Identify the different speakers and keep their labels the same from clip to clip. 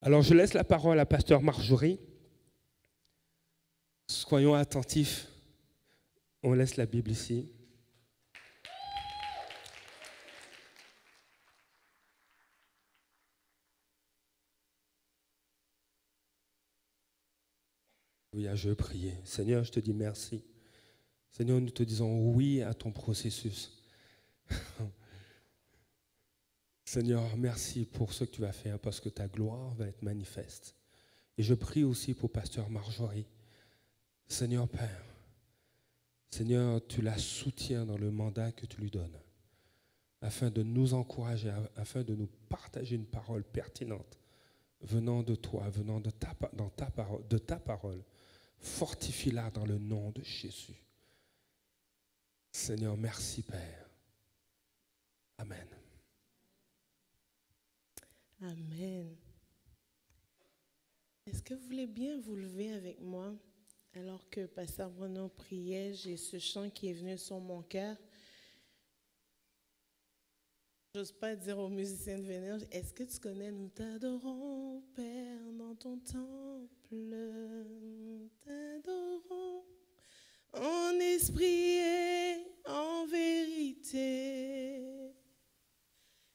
Speaker 1: Alors, je laisse la parole à Pasteur Marjorie. Soyons attentifs. On laisse la Bible ici. Oui, je veux prier. Seigneur, je te dis merci. Seigneur, nous te disons oui à ton processus. Seigneur, merci pour ce que tu vas faire parce que ta gloire va être manifeste. Et je prie aussi pour Pasteur Marjorie. Seigneur Père, Seigneur, tu la soutiens dans le mandat que tu lui donnes afin de nous encourager, afin de nous partager une parole pertinente venant de toi, venant de ta parole. Fortifie-la dans le nom de Jésus. Seigneur, merci Père. Amen.
Speaker 2: Amen. Est-ce que vous voulez bien vous lever avec moi? Alors que Pasteur Bruno priait, j'ai ce chant qui est venu sur mon cœur. J'ose pas dire aux musiciens de venir, est-ce que tu connais « Nous t'adorons, Père, dans ton temple, nous t'adorons en esprit et en vérité.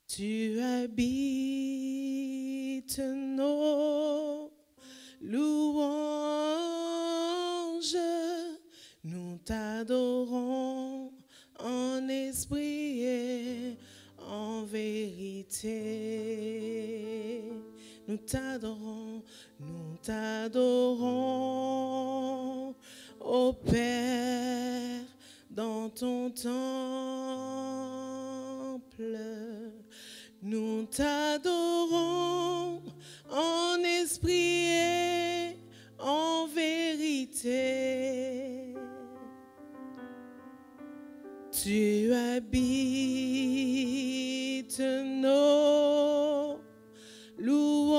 Speaker 2: Tu habites nos louanges, nous t'adorons en esprit et en vérité. Nous t'adorons, ô Père, dans ton temple. Nous t'adorons en esprit et en vérité. Tu habites nos louanges,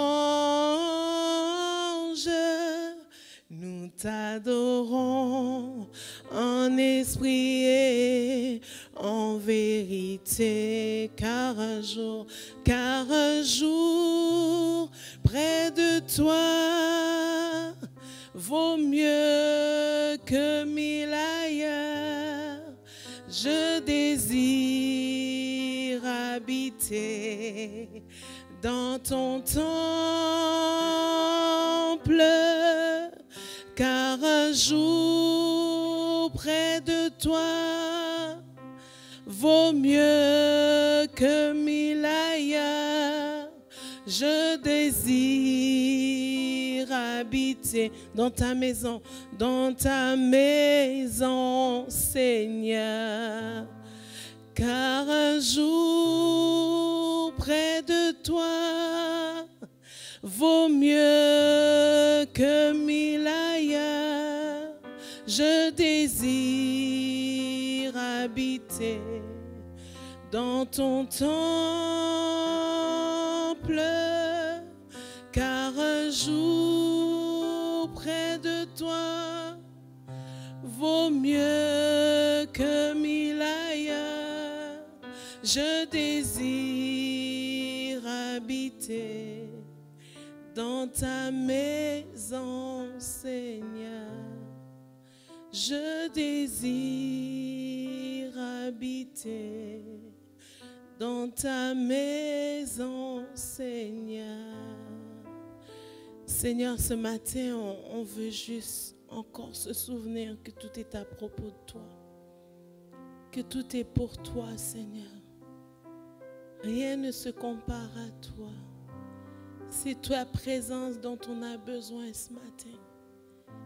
Speaker 2: nous t'adorons en esprit et en vérité, car un jour près de toi vaut mieux que 1000 ailleurs. Je désire habiter dans ton temple, car un jour près de toi vaut mieux que 1000 ailleurs. Je désire habiter dans ta maison, Seigneur. Car un jour près de toi vaut mieux que 1000 ailleurs. Je désire habiter dans ton temple, car un jour près de toi vaut mieux que 1000 ailleurs. Je désire habiter dans ta maison, Seigneur. Je désire habiter dans ta maison, Seigneur. Seigneur, ce matin, on veut juste encore se souvenir que tout est à propos de toi, que tout est pour toi, Seigneur. Rien ne se compare à toi. C'est ta présence dont on a besoin ce matin.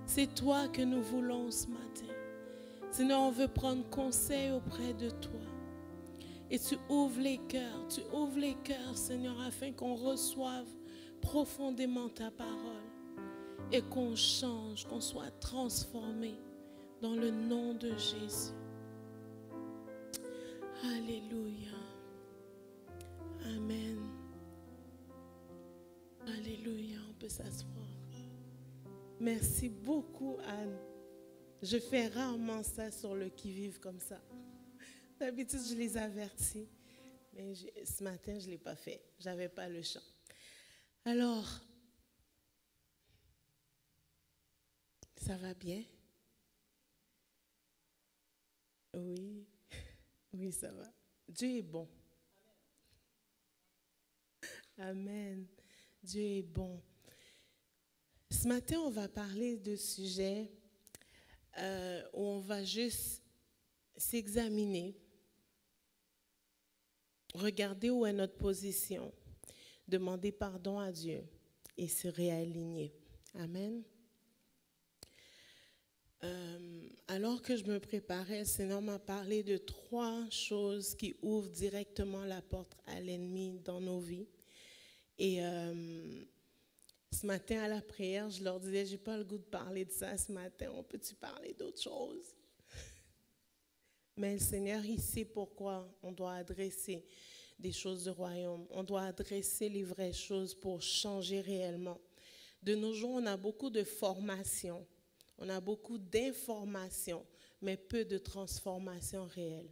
Speaker 2: C'est toi que nous voulons ce matin. Seigneur, on veut prendre conseil auprès de toi. Et tu ouvres les cœurs, Seigneur, afin qu'on reçoive profondément ta parole et qu'on change, qu'on soit transformé dans le nom de Jésus. Alléluia. Amen. Alléluia, on peut s'asseoir. Merci beaucoup, Anne. Je fais rarement ça sur le qui-vive comme ça. D'habitude, je les avertis. Mais ce matin, je ne l'ai pas fait. Je n'avais pas le chant. Alors, Ça va bien? Oui, oui, ça va. Dieu est bon. Amen. Dieu est bon. Ce matin, on va parler de sujets où on va juste s'examiner, regarder où est notre position, demander pardon à Dieu et se réaligner. Amen. Alors que je me préparais, le Seigneur m'a parlé de 3 choses qui ouvrent directement la porte à l'ennemi dans nos vies. Et ce matin à la prière, je leur disais, j'ai pas le goût de parler de ça ce matin, on peut-tu parler d'autre chose? Mais le Seigneur, il sait pourquoi on doit adresser des choses du royaume. On doit adresser les vraies choses pour changer réellement. De nos jours, on a beaucoup de formations. On a beaucoup d'informations, mais peu de transformations réelles.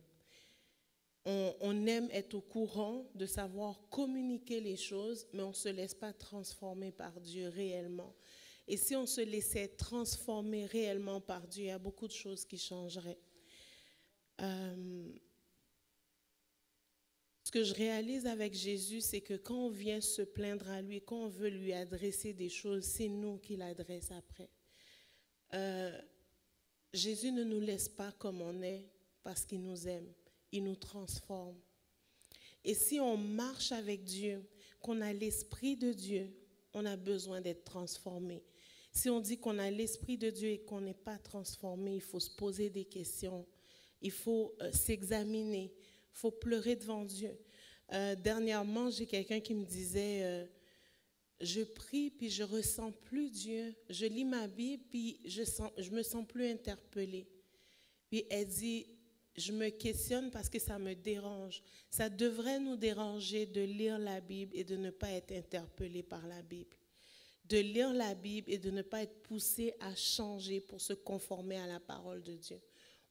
Speaker 2: On aime être au courant, de savoir communiquer les choses, mais on ne se laisse pas transformer par Dieu réellement. Et si on se laissait transformer réellement par Dieu, il y a beaucoup de choses qui changeraient. Ce que je réalise avec Jésus, c'est que quand on vient se plaindre à lui, quand on veut lui adresser des choses, c'est nous qui l'adresse après. Jésus ne nous laisse pas comme on est parce qu'il nous aime. Il nous transforme. Et si on marche avec Dieu, qu'on a l'Esprit de Dieu, on a besoin d'être transformé. Si on dit qu'on a l'Esprit de Dieu et qu'on n'est pas transformé, il faut se poser des questions. Il faut s'examiner. Il faut pleurer devant Dieu. Dernièrement, j'ai quelqu'un qui me disait... je prie, puis je ressens plus Dieu. Je lis ma Bible, puis je me sens plus interpellée. Puis elle dit, je me questionne parce que ça me dérange. Ça devrait nous déranger de lire la Bible et de ne pas être interpellé par la Bible. De lire la Bible et de ne pas être poussé à changer pour se conformer à la parole de Dieu.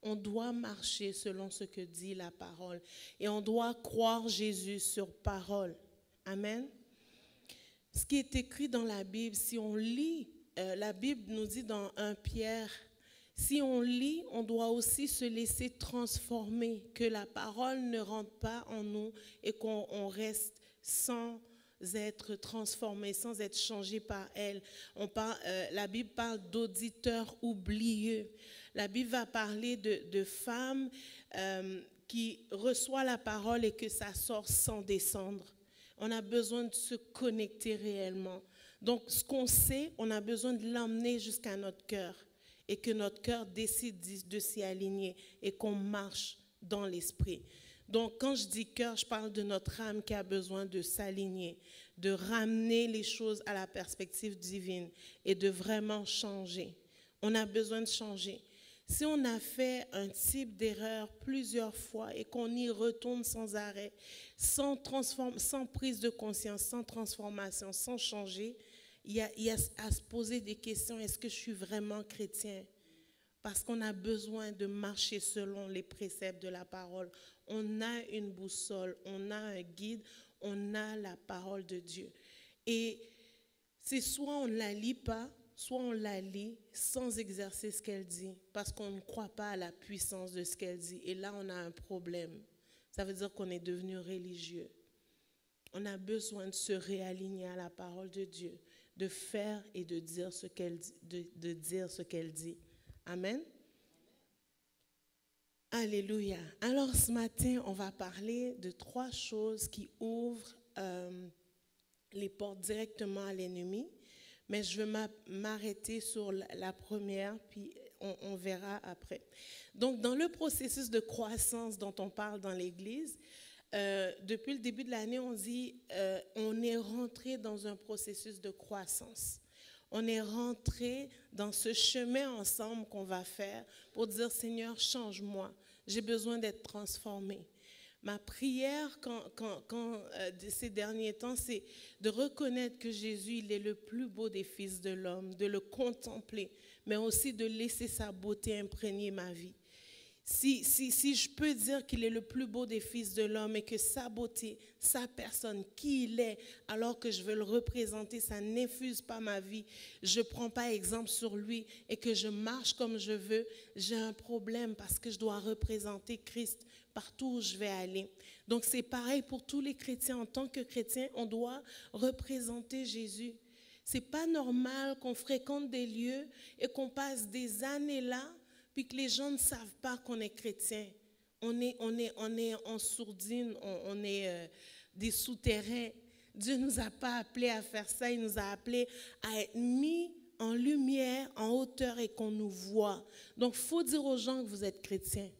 Speaker 2: On doit marcher selon ce que dit la parole. Et on doit croire Jésus sur parole. Amen. Ce qui est écrit dans la Bible, si on lit, la Bible nous dit dans 1 Pierre, si on lit, on doit aussi se laisser transformer, que la parole ne rentre pas en nous et qu'on reste sans être transformé, sans être changé par elle. La Bible parle d'auditeurs oublieux. La Bible va parler de femmes qui reçoivent la parole et que ça sort sans descendre. On a besoin de se connecter réellement. Donc, ce qu'on sait, on a besoin de l'emmener jusqu'à notre cœur et que notre cœur décide de s'y aligner et qu'on marche dans l'esprit. Donc, quand je dis cœur, je parle de notre âme qui a besoin de s'aligner, de ramener les choses à la perspective divine et de vraiment changer. On a besoin de changer. Si on a fait un type d'erreur plusieurs fois et qu'on y retourne sans arrêt, sans prise de conscience, sans transformation, sans changer, il y a à se poser des questions. Est-ce que je suis vraiment chrétien? Parce qu'on a besoin de marcher selon les préceptes de la parole. On a une boussole, on a un guide, on a la parole de Dieu. Et c'est soit on ne la lit pas, soit on la lit sans exercer ce qu'elle dit, parce qu'on ne croit pas à la puissance de ce qu'elle dit. Et là, on a un problème. Ça veut dire qu'on est devenu religieux. On a besoin de se réaligner à la parole de Dieu, de faire et de dire ce qu'elle dit. Amen. Alléluia. Alors ce matin, on va parler de 3 choses qui ouvrent les portes directement à l'ennemi. Mais je vais m'arrêter sur la première, puis on verra après. Donc, dans le processus de croissance dont on parle dans l'Église, depuis le début de l'année, on dit on est rentré dans un processus de croissance. On est rentré dans ce chemin ensemble qu'on va faire pour dire, Seigneur, change-moi. J'ai besoin d'être transformé. Ma prière ces derniers temps, c'est de reconnaître que Jésus, il est le plus beau des fils de l'homme, de le contempler, mais aussi de laisser sa beauté imprégner ma vie. Si je peux dire qu'il est le plus beau des fils de l'homme et que sa beauté, sa personne, qui il est, alors que je veux le représenter, ça n'infuse pas ma vie, je ne prends pas exemple sur lui et que je marche comme je veux, j'ai un problème parce que je dois représenter Christ partout où je vais aller. Donc c'est pareil pour tous les chrétiens. En tant que chrétien, on doit représenter Jésus. C'est pas normal qu'on fréquente des lieux et qu'on passe des années là puis que les gens ne savent pas qu'on est chrétien. On est en sourdine, on est des souterrains. Dieu ne nous a pas appelés à faire ça, il nous a appelés à être mis en lumière, en hauteur et qu'on nous voit. Donc, il faut dire aux gens que vous êtes chrétiens.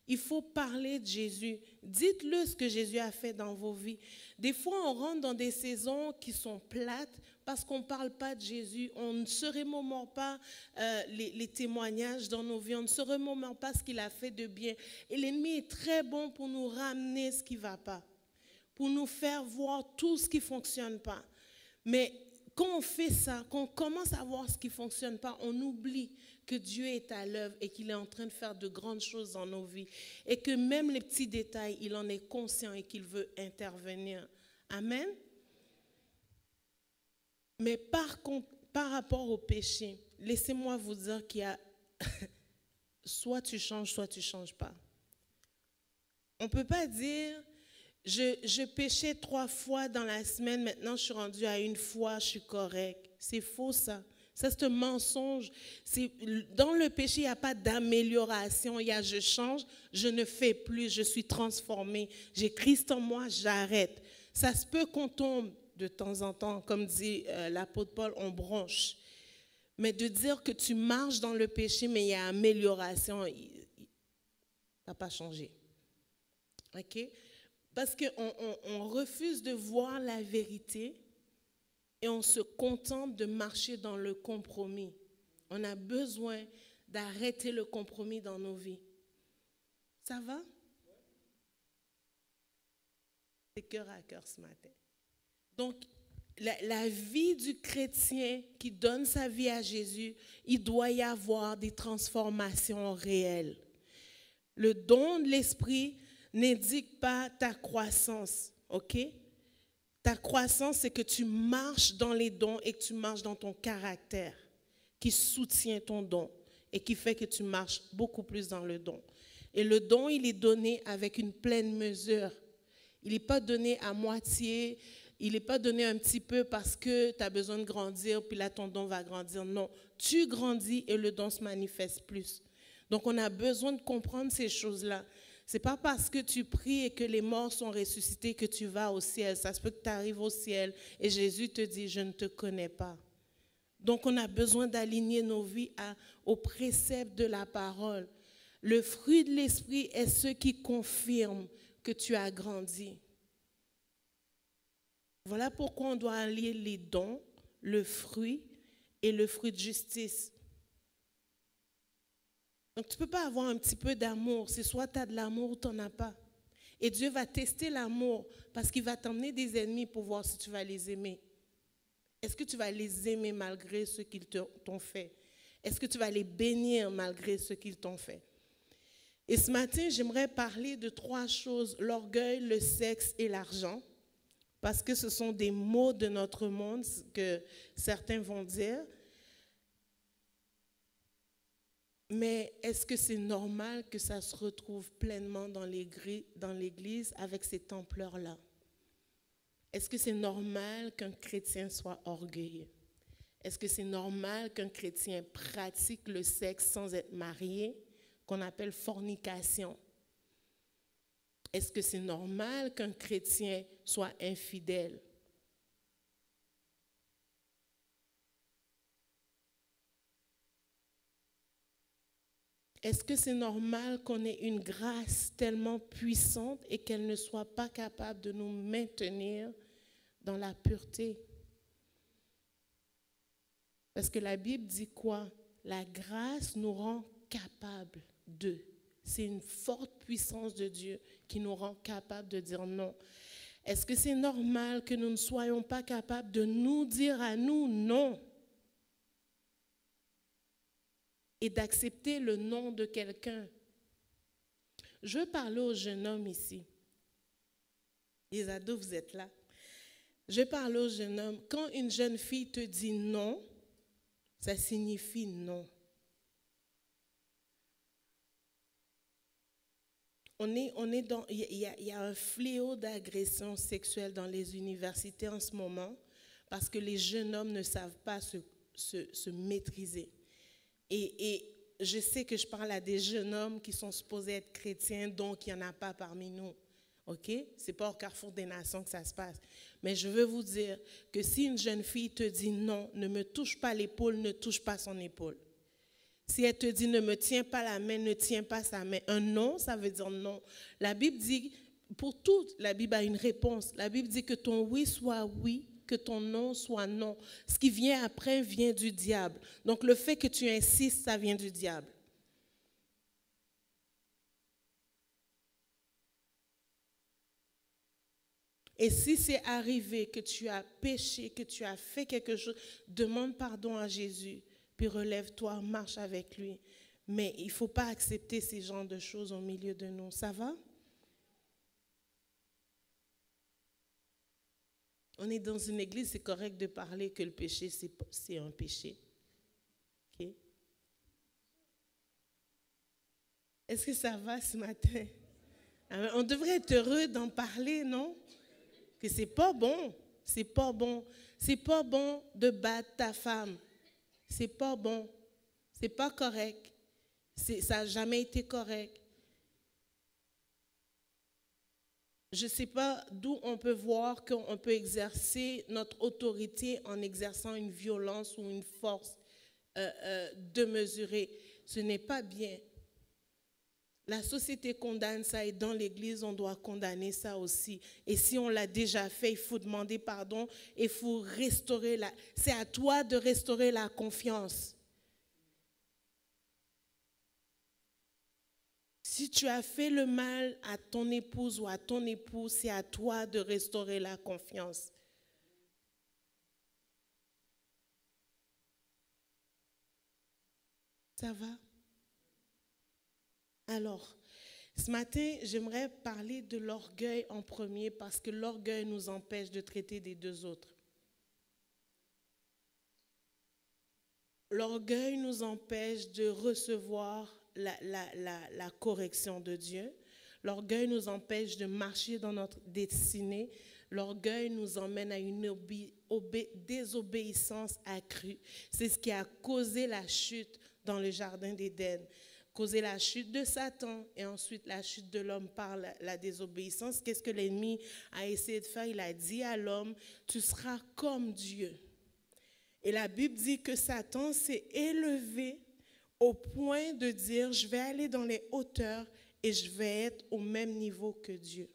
Speaker 2: Il faut parler de Jésus. Dites-le ce que Jésus a fait dans vos vies. Des fois, on rentre dans des saisons qui sont plates parce qu'on ne parle pas de Jésus. On ne se remémore pas les témoignages dans nos vies. On ne se remémore pas ce qu'il a fait de bien. Et l'ennemi est très bon pour nous ramener ce qui ne va pas, pour nous faire voir tout ce qui ne fonctionne pas. Mais quand on fait ça, quand on commence à voir ce qui ne fonctionne pas, on oublie que Dieu est à l'œuvre et qu'il est en train de faire de grandes choses dans nos vies. Et que même les petits détails, il en est conscient et qu'il veut intervenir. Amen. Mais par contre, par rapport au péché, laissez-moi vous dire qu'il y a soit tu changes pas. On ne peut pas dire, je péchais 3 fois dans la semaine, maintenant je suis rendue à 1 fois, je suis correct. C'est faux ça. Ça, c'est un mensonge. Dans le péché, il n'y a pas d'amélioration. Il y a je change, je ne fais plus, je suis transformée. J'ai Christ en moi, j'arrête. Ça se peut qu'on tombe de temps en temps, comme dit l'apôtre Paul, on bronche. Mais de dire que tu marches dans le péché, mais il y a amélioration, ça n'a pas changé. OK? Parce qu'on refuse de voir la vérité. Et on se contente de marcher dans le compromis. On a besoin d'arrêter le compromis dans nos vies. Ça va? C'est cœur à cœur ce matin. Donc, la vie du chrétien qui donne sa vie à Jésus, il doit y avoir des transformations réelles. Le don de l'esprit n'indique pas ta croissance, ok? Ta croissance, c'est que tu marches dans les dons et que tu marches dans ton caractère qui soutient ton don et qui fait que tu marches beaucoup plus dans le don. Et le don, il est donné avec une pleine mesure. Il n'est pas donné à moitié, il n'est pas donné un petit peu parce que tu as besoin de grandir, puis là, ton don va grandir. Non, tu grandis et le don se manifeste plus. Donc, on a besoin de comprendre ces choses-là. Ce n'est pas parce que tu pries et que les morts sont ressuscités que tu vas au ciel. Ça se peut que tu arrives au ciel et Jésus te dit, je ne te connais pas. Donc, on a besoin d'aligner nos vies aux préceptes de la parole. Le fruit de l'esprit est ce qui confirme que tu as grandi. Voilà pourquoi on doit allier les dons, le fruit et le fruit de justice. Donc, tu ne peux pas avoir un petit peu d'amour. C'est soit tu as de l'amour ou tu n'en as pas. Et Dieu va tester l'amour parce qu'il va t'emmener des ennemis pour voir si tu vas les aimer. Est-ce que tu vas les aimer malgré ce qu'ils t'ont fait? Est-ce que tu vas les bénir malgré ce qu'ils t'ont fait? Et ce matin, j'aimerais parler de 3 choses, l'orgueil, le sexe et l'argent, parce que ce sont des mots de notre monde que certains vont dire. Mais est-ce que c'est normal que ça se retrouve pleinement dans l'Église avec cette ampleur-là? Est-ce que c'est normal qu'un chrétien soit orgueilleux? Est-ce que c'est normal qu'un chrétien pratique le sexe sans être marié, qu'on appelle fornication? Est-ce que c'est normal qu'un chrétien soit infidèle? Est-ce que c'est normal qu'on ait une grâce tellement puissante et qu'elle ne soit pas capable de nous maintenir dans la pureté? Parce que la Bible dit quoi? La grâce nous rend capables de. C'est une forte puissance de Dieu qui nous rend capables de dire non. Est-ce que c'est normal que nous ne soyons pas capables de nous dire à nous non? Et d'accepter le nom de quelqu'un. Je veux parler aux jeunes hommes ici. Les ados, vous êtes là. Je parle aux jeunes hommes. Quand une jeune fille te dit non, ça signifie non. On est dans, il y a un fléau d'agression sexuelle dans les universités en ce moment parce que les jeunes hommes ne savent pas se maîtriser. Et je sais que je parle à des jeunes hommes qui sont supposés être chrétiens, donc il n'y en a pas parmi nous. OK? Ce n'est pas au carrefour des nations que ça se passe. Mais je veux vous dire que si une jeune fille te dit non, ne me touche pas l'épaule, ne touche pas son épaule. Si elle te dit ne me tiens pas la main, ne tiens pas sa main. Un non, ça veut dire non. La Bible dit, pour tout, la Bible a une réponse. La Bible dit que ton oui soit oui, que ton non soit non. Ce qui vient après vient du diable. Donc le fait que tu insistes, ça vient du diable. Et si c'est arrivé que tu as péché, que tu as fait quelque chose, demande pardon à Jésus. Puis relève-toi, marche avec lui. Mais il ne faut pas accepter ces genres de choses au milieu de nous. Ça va? On est dans une église, c'est correct de parler que le péché, c'est un péché. OK? Est-ce que ça va ce matin? On devrait être heureux d'en parler, non? Que c'est pas bon. C'est pas bon. C'est pas bon de battre ta femme. C'est pas bon, c'est pas correct, ça n'a jamais été correct. Je ne sais pas d'où on peut voir qu'on peut exercer notre autorité en exerçant une violence ou une force démesurée. Ce n'est pas bien. La société condamne ça et dans l'Église, on doit condamner ça aussi. Et si on l'a déjà fait, il faut demander pardon et il faut restaurer c'est à toi de restaurer la confiance. Si tu as fait le mal à ton épouse ou à ton époux, c'est à toi de restaurer la confiance. Ça va? Alors, ce matin, j'aimerais parler de l'orgueil en premier parce que l'orgueil nous empêche de traiter des deux autres. L'orgueil nous empêche de recevoir la correction de Dieu. L'orgueil nous empêche de marcher dans notre destinée. L'orgueil nous emmène à une désobéissance accrue. C'est ce qui a causé la chute dans le jardin d'Éden. Causé la chute de Satan et ensuite la chute de l'homme par la désobéissance. Qu'est-ce que l'ennemi a essayé de faire? Il a dit à l'homme, tu seras comme Dieu. Et la Bible dit que Satan s'est élevé au point de dire, je vais aller dans les hauteurs et je vais être au même niveau que Dieu.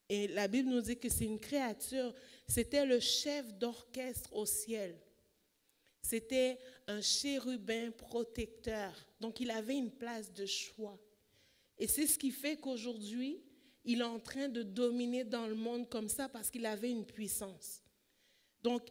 Speaker 2: Et la Bible nous dit que c'est une créature, c'était le chef d'orchestre au ciel. C'était un chérubin protecteur. Donc, il avait une place de choix. Et c'est ce qui fait qu'aujourd'hui, il est en train de dominer dans le monde comme ça parce qu'il avait une puissance. Donc,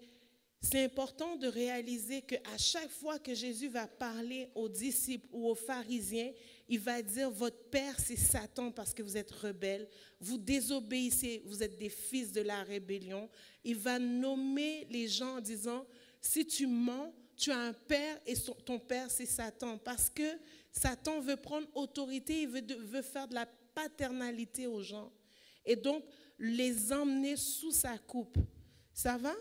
Speaker 2: c'est important de réaliser qu'à chaque fois que Jésus va parler aux disciples ou aux pharisiens, il va dire, votre père, c'est Satan parce que vous êtes rebelles. Vous désobéissez, vous êtes des fils de la rébellion. Il va nommer les gens en disant, si tu mens, tu as un père et ton père, c'est Satan. Parce que Satan veut prendre autorité, il veut faire de la paternalité aux gens. Et donc, les emmener sous sa coupe. Ça va?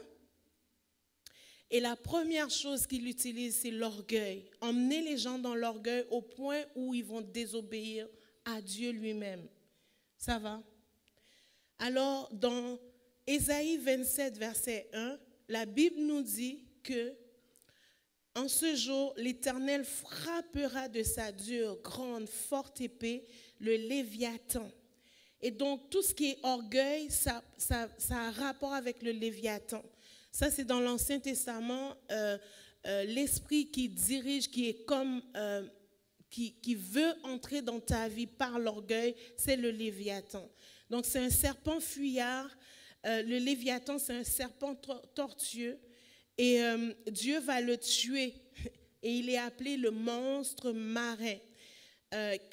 Speaker 2: Et la première chose qu'il utilise, c'est l'orgueil. Emmener les gens dans l'orgueil au point où ils vont désobéir à Dieu lui-même. Ça va? Alors, dans Ésaïe 27, verset 1, la Bible nous dit que en ce jour, l'Éternel frappera de sa dure, grande, forte épée le Léviathan. Et donc, tout ce qui est orgueil, ça a un rapport avec le Léviathan. Ça, c'est dans l'Ancien Testament, l'esprit qui dirige, qui est comme, qui veut entrer dans ta vie par l'orgueil, c'est le Léviathan. Donc, c'est un serpent fuyard. Le Léviathan, c'est un serpent tortueux. Et Dieu va le tuer. Et il est appelé le monstre marin,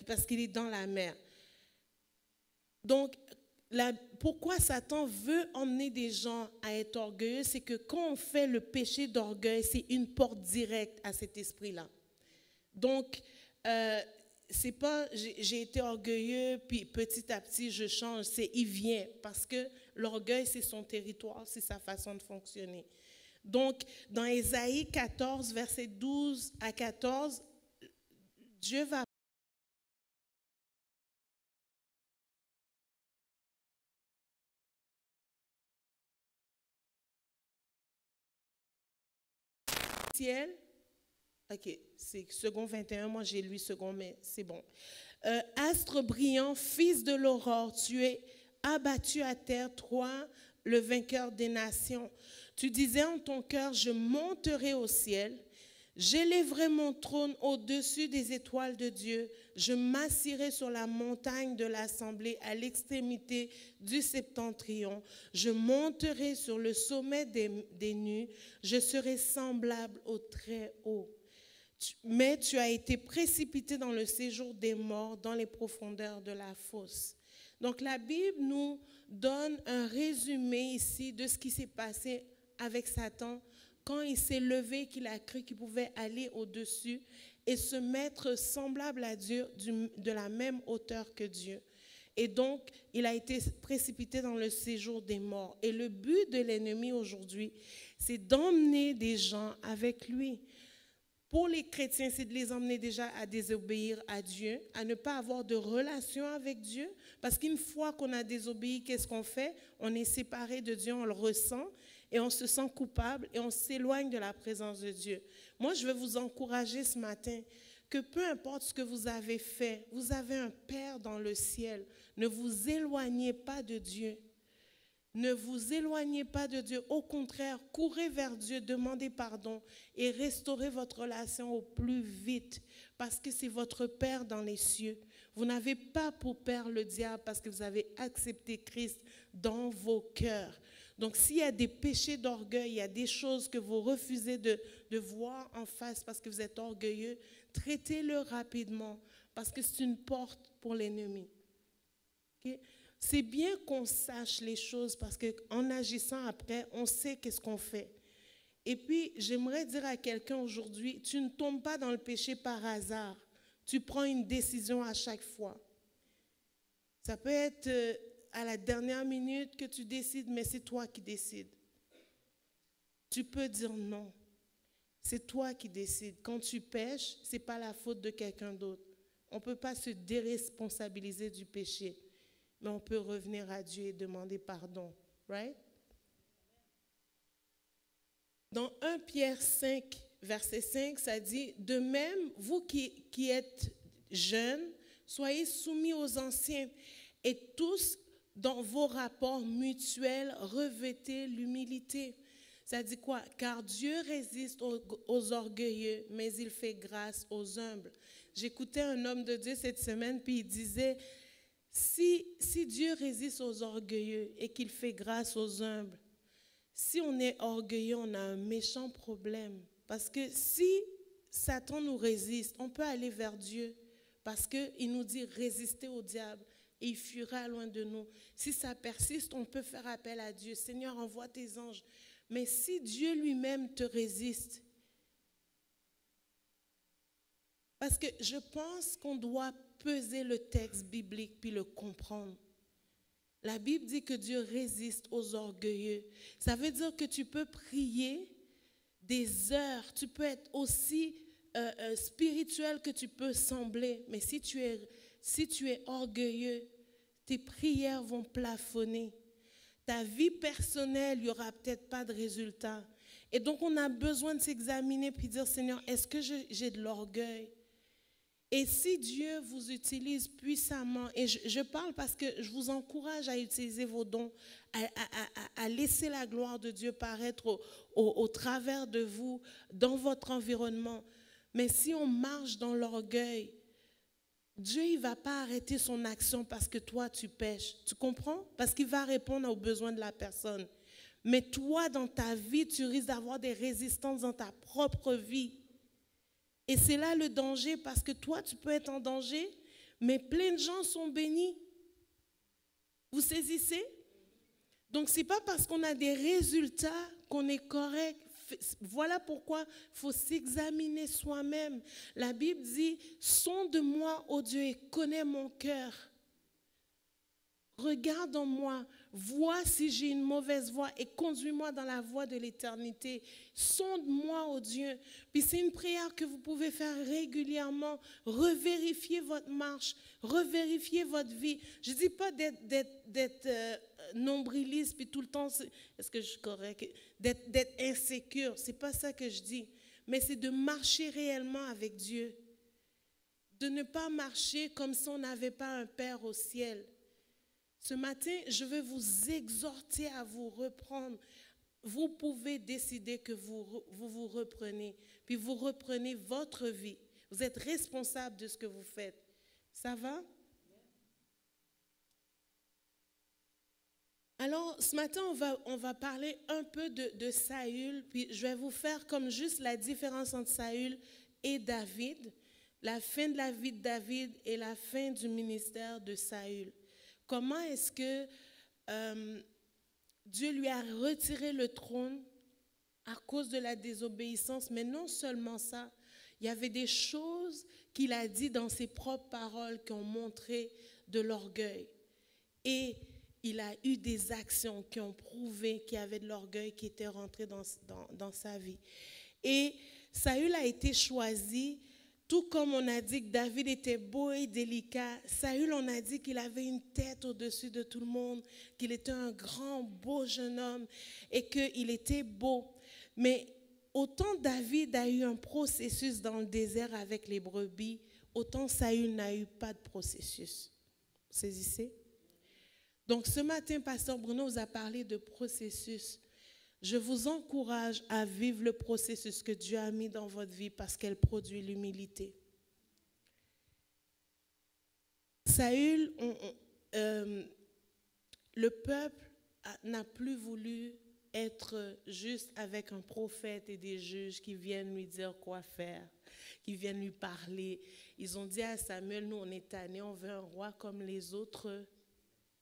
Speaker 2: parce qu'il est dans la mer. Donc, pourquoi Satan veut emmener des gens à être orgueilleux, c'est que quand on fait le péché d'orgueil, c'est une porte directe à cet esprit-là. Donc, c'est pas j'ai été orgueilleux, puis petit à petit je change, c'est il vient, parce que l'orgueil c'est son territoire, c'est sa façon de fonctionner. Donc, dans Ésaïe 14, versets 12 à 14, Dieu va ciel. Ok, c'est second 21, moi j'ai lu second, mais c'est bon. Astre brillant, fils de l'aurore, tu es abattu à terre, toi, le vainqueur des nations. Tu disais en ton cœur, je monterai au ciel, j'élèverai mon trône au-dessus des étoiles de Dieu, je m'assirai sur la montagne de l'assemblée à l'extrémité du septentrion, je monterai sur le sommet des nues, je serai semblable au Très-Haut. Mais tu as été précipité dans le séjour des morts, dans les profondeurs de la fosse. Donc la Bible nous donne un résumé ici de ce qui s'est passé avec Satan quand il s'est levé, qu'il a cru qu'il pouvait aller au-dessus et se mettre semblable à Dieu de la même hauteur que Dieu. Et donc, il a été précipité dans le séjour des morts. Et le but de l'ennemi aujourd'hui, c'est d'emmener des gens avec lui. Pour les chrétiens, c'est de les emmener déjà à désobéir à Dieu, à ne pas avoir de relation avec Dieu. Parce qu'une fois qu'on a désobéi, qu'est-ce qu'on fait? On est séparé de Dieu, on le ressent et on se sent coupable et on s'éloigne de la présence de Dieu. Moi, je veux vous encourager ce matin que peu importe ce que vous avez fait, vous avez un Père dans le ciel. Ne vous éloignez pas de Dieu. Ne vous éloignez pas de Dieu. Au contraire, courez vers Dieu, demandez pardon et restaurez votre relation au plus vite parce que c'est votre Père dans les cieux. Vous n'avez pas pour père le diable parce que vous avez accepté Christ dans vos cœurs. Donc, s'il y a des péchés d'orgueil, il y a des choses que vous refusez de voir en face parce que vous êtes orgueilleux, traitez-le rapidement parce que c'est une porte pour l'ennemi. Okay? C'est bien qu'on sache les choses parce qu'en agissant après, on sait qu'est-ce qu'on fait. Et puis, j'aimerais dire à quelqu'un aujourd'hui, tu ne tombes pas dans le péché par hasard. Tu prends une décision à chaque fois. Ça peut être à la dernière minute que tu décides, mais c'est toi qui décides. Tu peux dire non. C'est toi qui décides. Quand tu pêches, ce n'est pas la faute de quelqu'un d'autre. On ne peut pas se déresponsabiliser du péché. Mais on peut revenir à Dieu et demander pardon. Right? Dans 1 Pierre 5, verset 5, ça dit, « De même, vous qui êtes jeunes, soyez soumis aux anciens, et tous, dans vos rapports mutuels, revêtez l'humilité. » Ça dit quoi? « Car Dieu résiste aux orgueilleux, mais il fait grâce aux humbles. » J'écoutais un homme de Dieu cette semaine, puis il disait, si Dieu résiste aux orgueilleux et qu'il fait grâce aux humbles, si on est orgueilleux, on a un méchant problème. Parce que si Satan nous résiste, on peut aller vers Dieu. Parce qu'il nous dit résister au diable et il fuira loin de nous. Si ça persiste, on peut faire appel à Dieu. Seigneur, envoie tes anges. Mais si Dieu lui-même te résiste, parce que je pense qu'on doit peser le texte biblique puis le comprendre. La Bible dit que Dieu résiste aux orgueilleux. Ça veut dire que tu peux prier des heures, tu peux être aussi spirituel que tu peux sembler, mais si tu es orgueilleux, tes prières vont plafonner. Ta vie personnelle, il n'y aura peut-être pas de résultat. Et donc, on a besoin de s'examiner puis dire, Seigneur, est-ce que j'ai de l'orgueil? Et si Dieu vous utilise puissamment, et je parle parce que je vous encourage à utiliser vos dons, à laisser la gloire de Dieu paraître au travers de vous, dans votre environnement. Mais si on marche dans l'orgueil, Dieu il ne va pas arrêter son action parce que toi tu pêches. Tu comprends? Parce qu'il va répondre aux besoins de la personne. Mais toi, dans ta vie, tu risques d'avoir des résistances dans ta propre vie. Et c'est là le danger parce que toi, tu peux être en danger, mais plein de gens sont bénis. Vous saisissez? Donc, ce n'est pas parce qu'on a des résultats qu'on est correct. Voilà pourquoi il faut s'examiner soi-même. La Bible dit, sonde-moi, ô Dieu, et connais mon cœur. Regarde en moi, vois si j'ai une mauvaise voie et conduis-moi dans la voie de l'éternité. Sonde-moi, ô Dieu. Puis c'est une prière que vous pouvez faire régulièrement. Revérifiez votre marche, revérifiez votre vie. Je ne dis pas d'être nombriliste, puis tout le temps, est-ce que je suis correct? D'être insécure, ce n'est pas ça que je dis. Mais c'est de marcher réellement avec Dieu. De ne pas marcher comme si on n'avait pas un Père au ciel. Ce matin, je veux vous exhorter à vous reprendre. Vous pouvez décider que vous reprenez, puis vous reprenez votre vie. Vous êtes responsable de ce que vous faites. Ça va? Alors, ce matin, on va parler un peu de Saül, puis je vais vous faire comme juste la différence entre Saül et David, la fin de la vie de David et la fin du ministère de Saül. Comment est-ce que Dieu lui a retiré le trône à cause de la désobéissance? Mais non seulement ça, il y avait des choses qu'il a dit dans ses propres paroles qui ont montré de l'orgueil. Et il a eu des actions qui ont prouvé qu'il y avait de l'orgueil qui était rentré dans sa vie. Et Saül a été choisi. Tout comme on a dit que David était beau et délicat, Saül, on a dit qu'il avait une tête au-dessus de tout le monde, qu'il était un grand, beau jeune homme et qu'il était beau. Mais autant David a eu un processus dans le désert avec les brebis, autant Saül n'a eu pas de processus. Vous saisissez? Donc ce matin, Pasteur Bruno vous a parlé de processus. Je vous encourage à vivre le processus que Dieu a mis dans votre vie parce qu'elle produit l'humilité. Saül, le peuple n'a plus voulu être juste avec un prophète et des juges qui viennent lui dire quoi faire, qui viennent lui parler. Ils ont dit à Samuel, nous on est tannés, on veut un roi comme les autres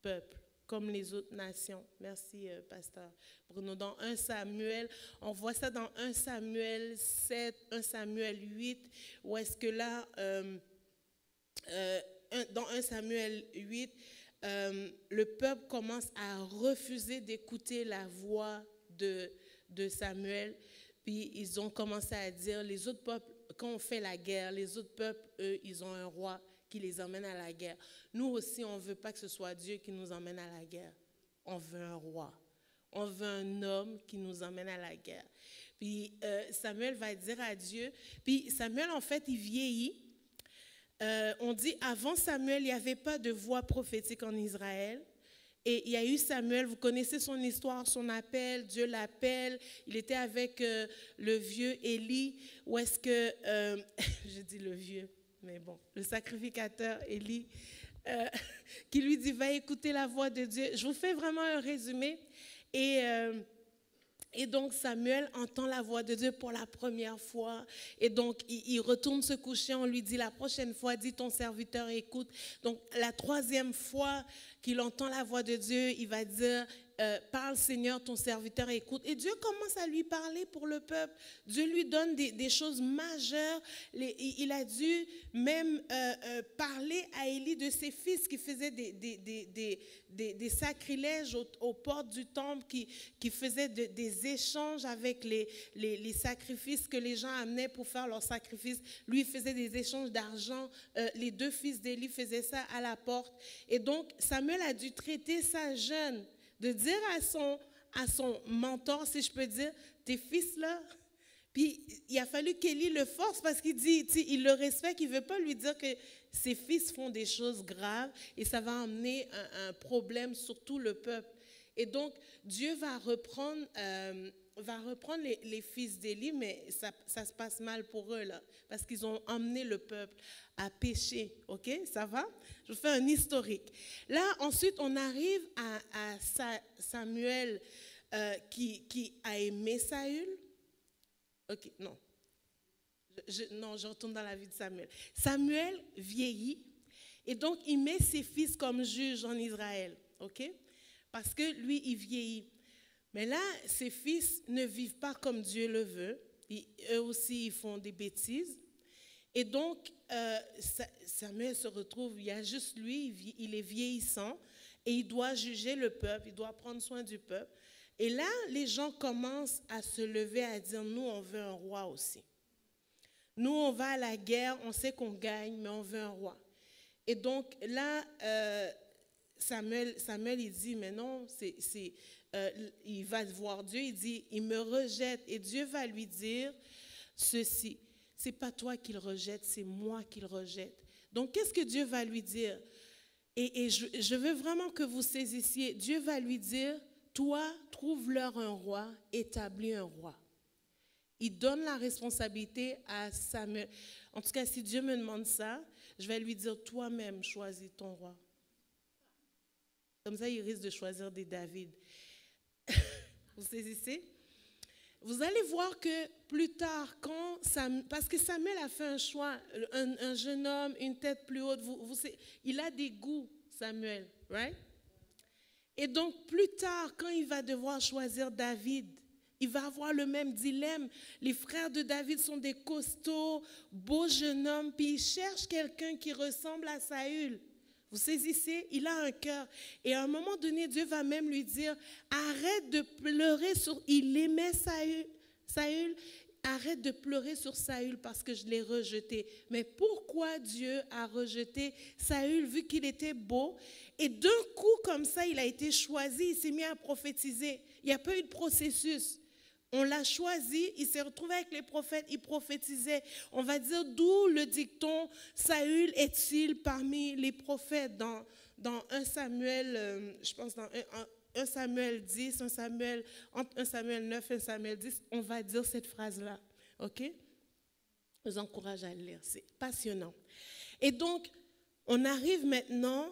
Speaker 2: peuples, comme les autres nations. Merci, Pasteur Bruno. Dans 1 Samuel, on voit ça dans 1 Samuel 7, 1 Samuel 8, où est-ce que là, dans 1 Samuel 8, le peuple commence à refuser d'écouter la voix de Samuel. Puis ils ont commencé à dire, les autres peuples, quand on fait la guerre, les autres peuples, eux, ils ont un roi qui les emmène à la guerre. Nous aussi, on ne veut pas que ce soit Dieu qui nous emmène à la guerre. On veut un roi. On veut un homme qui nous emmène à la guerre. Puis Samuel va dire à Dieu. Puis Samuel, en fait, il vieillit. On dit, avant Samuel, il n'y avait pas de voix prophétique en Israël. Et il y a eu Samuel, vous connaissez son histoire, son appel, Dieu l'appelle. Il était avec le vieux Élie. Où est-ce que, je dis le vieux, mais bon, le sacrificateur Élie, qui lui dit, va écouter la voix de Dieu. Je vous fais vraiment un résumé. Et donc Samuel entend la voix de Dieu pour la première fois. Et donc il retourne se coucher, on lui dit la prochaine fois, dis ton serviteur écoute. Donc la troisième fois qu'il entend la voix de Dieu, il va dire, parle Seigneur, ton serviteur écoute. Et Dieu commence à lui parler pour le peuple. Dieu lui donne des choses majeures. Il a dû même parler à Élie de ses fils qui faisaient des sacrilèges aux portes du temple, qui faisaient des échanges avec les sacrifices que les gens amenaient pour faire leurs sacrifices. Lui, il faisait des échanges d'argent. Les deux fils d'Élie faisaient ça à la porte. Et donc, Samuel a dû traiter ça jeune, de dire à son mentor, si je peux dire, tes fils là. Puis il a fallu qu'Élie le force parce qu'il dit, il le respecte, il ne veut pas lui dire que ses fils font des choses graves et ça va amener un problème sur tout le peuple. Et donc Dieu va reprendre les fils d'Élie, mais ça se passe mal pour eux là, parce qu'ils ont emmené le peuple à pécher. Ok, ça va? Je vous fais un historique. Là, ensuite, on arrive à Samuel qui a aimé Saül. Ok, non. Je retourne dans la vie de Samuel. Samuel vieillit et donc il met ses fils comme juges en Israël. OK? Parce que lui, il vieillit. Mais là, ses fils ne vivent pas comme Dieu le veut. Eux aussi, ils font des bêtises. Et donc, Samuel se retrouve, il y a juste lui, il est vieillissant et il doit juger le peuple, il doit prendre soin du peuple. Et là, les gens commencent à se lever, à dire, nous, on veut un roi aussi. Nous, on va à la guerre, on sait qu'on gagne, mais on veut un roi. Et donc là, Samuel, il dit, mais non, il va voir Dieu, il dit, il me rejette. Et Dieu va lui dire ceci, c'est pas toi qu'il rejette, c'est moi qu'il rejette. Donc, qu'est-ce que Dieu va lui dire? Et je veux vraiment que vous saisissiez, Dieu va lui dire, toi, trouve-leur un roi, établis un roi. Il donne la responsabilité à Samuel. En tout cas, si Dieu me demande ça, je vais lui dire, toi-même, choisis ton roi. Comme ça, il risque de choisir des David. Vous saisissez? Vous allez voir que plus tard, parce que Samuel a fait un choix, un jeune homme, une tête plus haute, il a des goûts, Samuel, right? Et donc, plus tard, quand il va devoir choisir David, il va avoir le même dilemme. Les frères de David sont des costauds, beaux jeunes hommes, puis ils cherchent quelqu'un qui ressemble à Saül. Vous saisissez? Il a un cœur. Et à un moment donné, Dieu va même lui dire, arrête de pleurer sur... Il aimait Saül, arrête de pleurer sur Saül parce que je l'ai rejeté. Mais pourquoi Dieu a rejeté Saül vu qu'il était beau? Et d'un coup, comme ça, il a été choisi, il s'est mis à prophétiser. Il n'y a pas eu de processus. On l'a choisi, il s'est retrouvé avec les prophètes, il prophétisait. On va dire d'où le dicton « Saül est-il parmi les prophètes » dans 1 Samuel, je pense dans 1 Samuel 10, entre 1 Samuel 9 et 1 Samuel 10, on va dire cette phrase-là. OK? Je vous encourage à le lire, c'est passionnant. Et donc, on arrive maintenant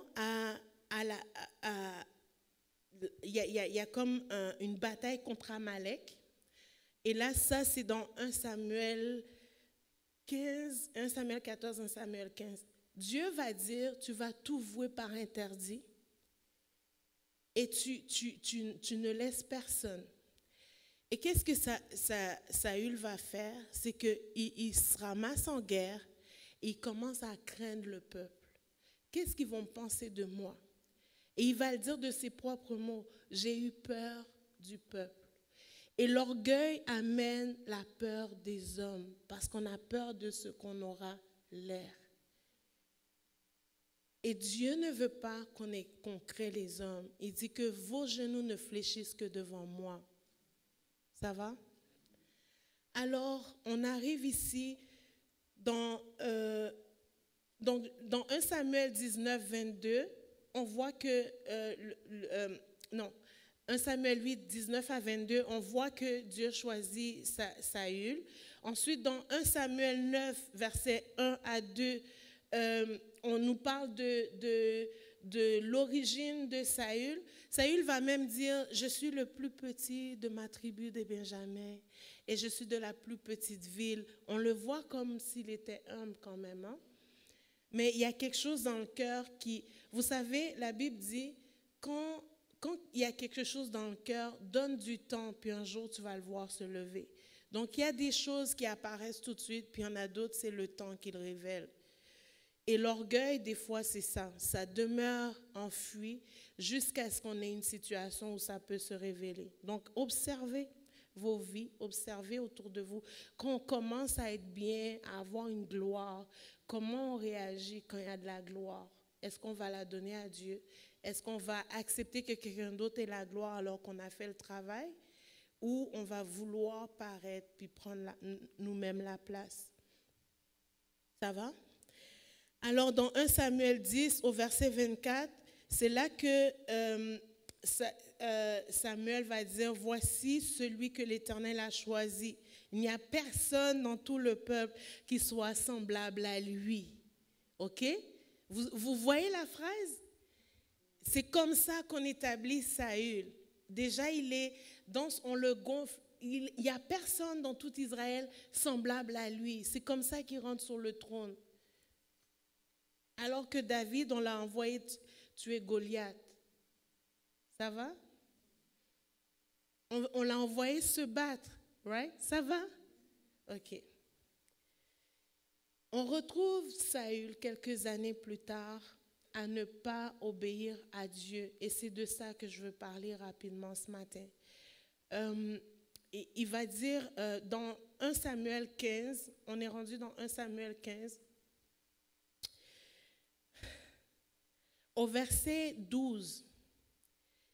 Speaker 2: il y a comme une bataille contre Amalek. Et là, ça, c'est dans 1 Samuel 15, 1 Samuel 14, 1 Samuel 15. Dieu va dire, tu vas tout vouer par interdit et tu ne laisses personne. Et qu'est-ce que Saül va faire? C'est qu'il se ramasse en guerre et il commence à craindre le peuple. Qu'est-ce qu'ils vont penser de moi? Et il va le dire de ses propres mots, j'ai eu peur du peuple. Et l'orgueil amène la peur des hommes parce qu'on a peur de ce qu'on aura l'air. Et Dieu ne veut pas qu'on crée les hommes. Il dit que vos genoux ne fléchissent que devant moi. Ça va? Alors, on arrive ici dans 1 Samuel 19, 22, on voit que... 1 Samuel 8, 19 à 22, on voit que Dieu choisit Saül. Ensuite, dans 1 Samuel 9, versets 1 à 2, on nous parle de l'origine de Saül. Saül va même dire, je suis le plus petit de ma tribu de Benjamin et je suis de la plus petite ville. On le voit comme s'il était humble quand même. Hein? Mais il y a quelque chose dans le cœur qui... Vous savez, la Bible dit, quand il y a quelque chose dans le cœur, donne du temps, puis un jour, tu vas le voir se lever. Donc, il y a des choses qui apparaissent tout de suite, puis il y en a d'autres, c'est le temps qui le révèle. Et l'orgueil, des fois, c'est ça. Ça demeure enfui jusqu'à ce qu'on ait une situation où ça peut se révéler. Donc, observez vos vies, observez autour de vous. Quand on commence à être bien, à avoir une gloire, comment on réagit quand il y a de la gloire? Est-ce qu'on va la donner à Dieu? Est-ce qu'on va accepter que quelqu'un d'autre ait la gloire alors qu'on a fait le travail? Ou on va vouloir paraître puis prendre nous-mêmes la place? Ça va? Alors, dans 1 Samuel 10, au verset 24, c'est là que Samuel va dire, « Voici celui que l'Éternel a choisi. Il n'y a personne dans tout le peuple qui soit semblable à lui. » OK? Vous voyez la phrase? C'est comme ça qu'on établit Saül. Déjà, on le gonfle. Il n'y a personne dans tout Israël semblable à lui. C'est comme ça qu'il rentre sur le trône. Alors que David, on l'a envoyé tuer Goliath. Ça va? On l'a envoyé se battre, right? Ça va? OK. On retrouve Saül quelques années plus tard à ne pas obéir à Dieu. Et c'est de ça que je veux parler rapidement ce matin. Il va dire dans 1 Samuel 15, on est rendu dans 1 Samuel 15, au verset 12,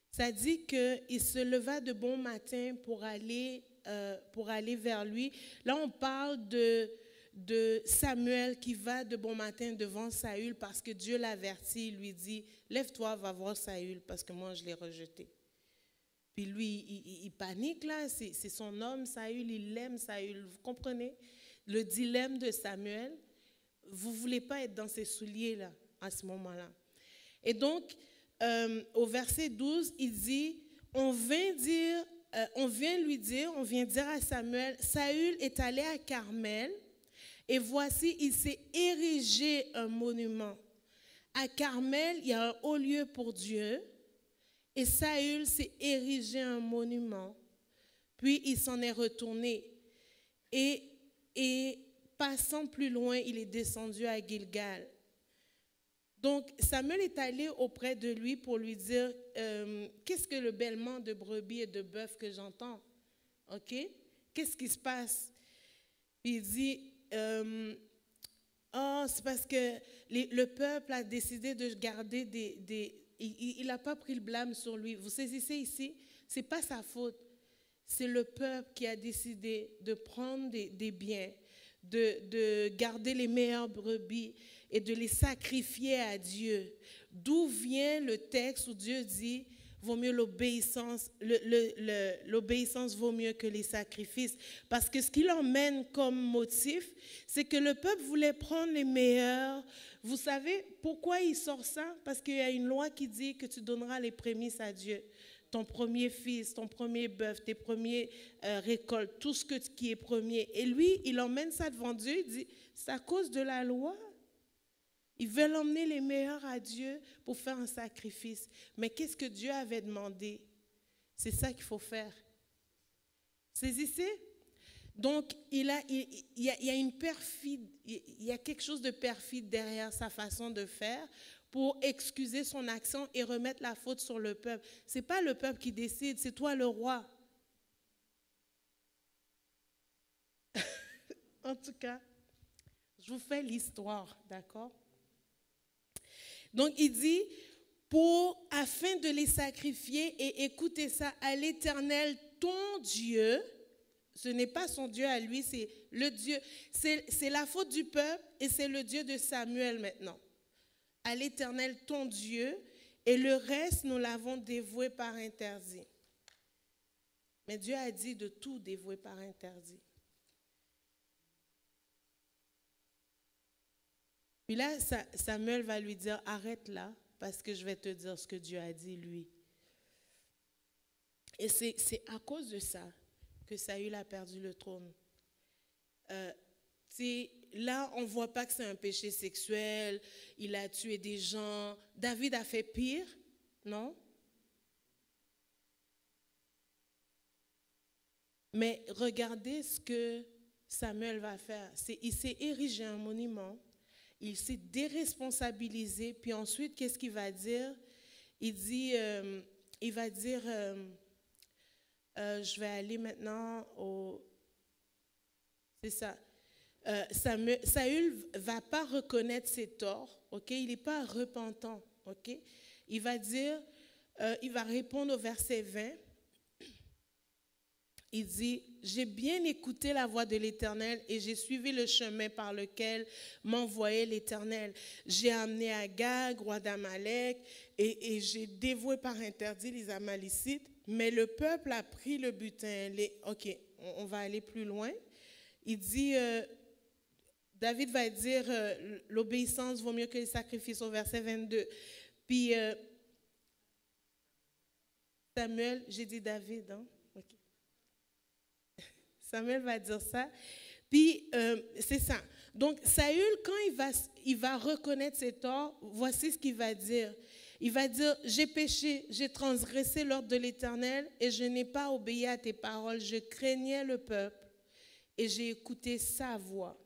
Speaker 2: ça dit qu'il se leva de bon matin pour aller vers lui. Là, on parle de Samuel qui va de bon matin devant Saül parce que Dieu l'avertit, il lui dit, lève-toi, va voir Saül parce que moi je l'ai rejeté. Puis lui, il panique là, c'est son homme Saül, il l'aime Saül, vous comprenez? Le dilemme de Samuel, vous ne voulez pas être dans ses souliers là, à ce moment-là. Et donc, au verset 12, il dit, on vient dire à Samuel, Saül est allé à Carmel, et voici, il s'est érigé un monument. À Carmel, il y a un haut lieu pour Dieu. Et Saül s'est érigé un monument. Puis il s'en est retourné. Et passant plus loin, il est descendu à Gilgal. Donc Samuel est allé auprès de lui pour lui dire, qu'est-ce que le bêlement de brebis et de bœuf que j'entends? OK? Qu'est-ce qui se passe? Puis il dit, c'est parce que le peuple a décidé de garder il n'a pas pris le blâme sur lui. Vous saisissez ici? Ce n'est pas sa faute. C'est le peuple qui a décidé de prendre des biens, de garder les meilleures brebis et de les sacrifier à Dieu. D'où vient le texte où Dieu dit vaut mieux l'obéissance, l'obéissance vaut mieux que les sacrifices. Parce que ce qu'il emmène comme motif, c'est que le peuple voulait prendre les meilleurs. Vous savez pourquoi il sort ça? Parce qu'il y a une loi qui dit que tu donneras les prémices à Dieu. Ton premier fils, ton premier bœuf, tes premiers récoltes, tout ce qui est premier. Et lui, il emmène ça devant Dieu, il dit, c'est à cause de la loi. Ils veulent emmener les meilleurs à Dieu pour faire un sacrifice. Mais qu'est-ce que Dieu avait demandé? C'est ça qu'il faut faire. Saisissez? Donc, il y a une perfide, il y a quelque chose de perfide derrière sa façon de faire pour excuser son action et remettre la faute sur le peuple. Ce n'est pas le peuple qui décide, c'est toi le roi. En tout cas, je vous fais l'histoire, d'accord? Donc, il dit, afin de les sacrifier, et écoutez ça, à l'Éternel, ton Dieu, ce n'est pas son Dieu à lui, c'est le Dieu, c'est la faute du peuple, et c'est le Dieu de Samuel maintenant. À l'Éternel, ton Dieu, et le reste, nous l'avons dévoué par interdit. Mais Dieu a dit de tout dévouer par interdit. Puis là, Samuel va lui dire, arrête là, parce que je vais te dire ce que Dieu a dit, lui. Et c'est à cause de ça que Saül a perdu le trône. Là, on ne voit pas que c'est un péché sexuel, il a tué des gens. David a fait pire, non? Mais regardez ce que Samuel va faire. Il s'est érigé un monument. Il s'est déresponsabilisé, puis ensuite, qu'est-ce qu'il va dire? Il va dire, je vais aller maintenant au... C'est ça. Saül ne va pas reconnaître ses torts, ok? Il n'est pas repentant, ok? Il va dire, il va répondre au verset 20. Il dit, j'ai bien écouté la voix de l'Éternel et j'ai suivi le chemin par lequel m'envoyait l'Éternel. J'ai amené Agag, roi d'Amalek, et j'ai dévoué par interdit les Amalicites, mais le peuple a pris le butin. Ok, on va aller plus loin. Il dit, David va dire, l'obéissance vaut mieux que les sacrifices au verset 22. Puis, Samuel, j'ai dit David, hein? Samuel va dire ça. Puis, c'est ça. Donc, Saül, quand il va reconnaître ses torts, voici ce qu'il va dire. Il va dire, j'ai péché, j'ai transgressé l'ordre de l'Éternel et je n'ai pas obéi à tes paroles. Je craignais le peuple et j'ai écouté sa voix.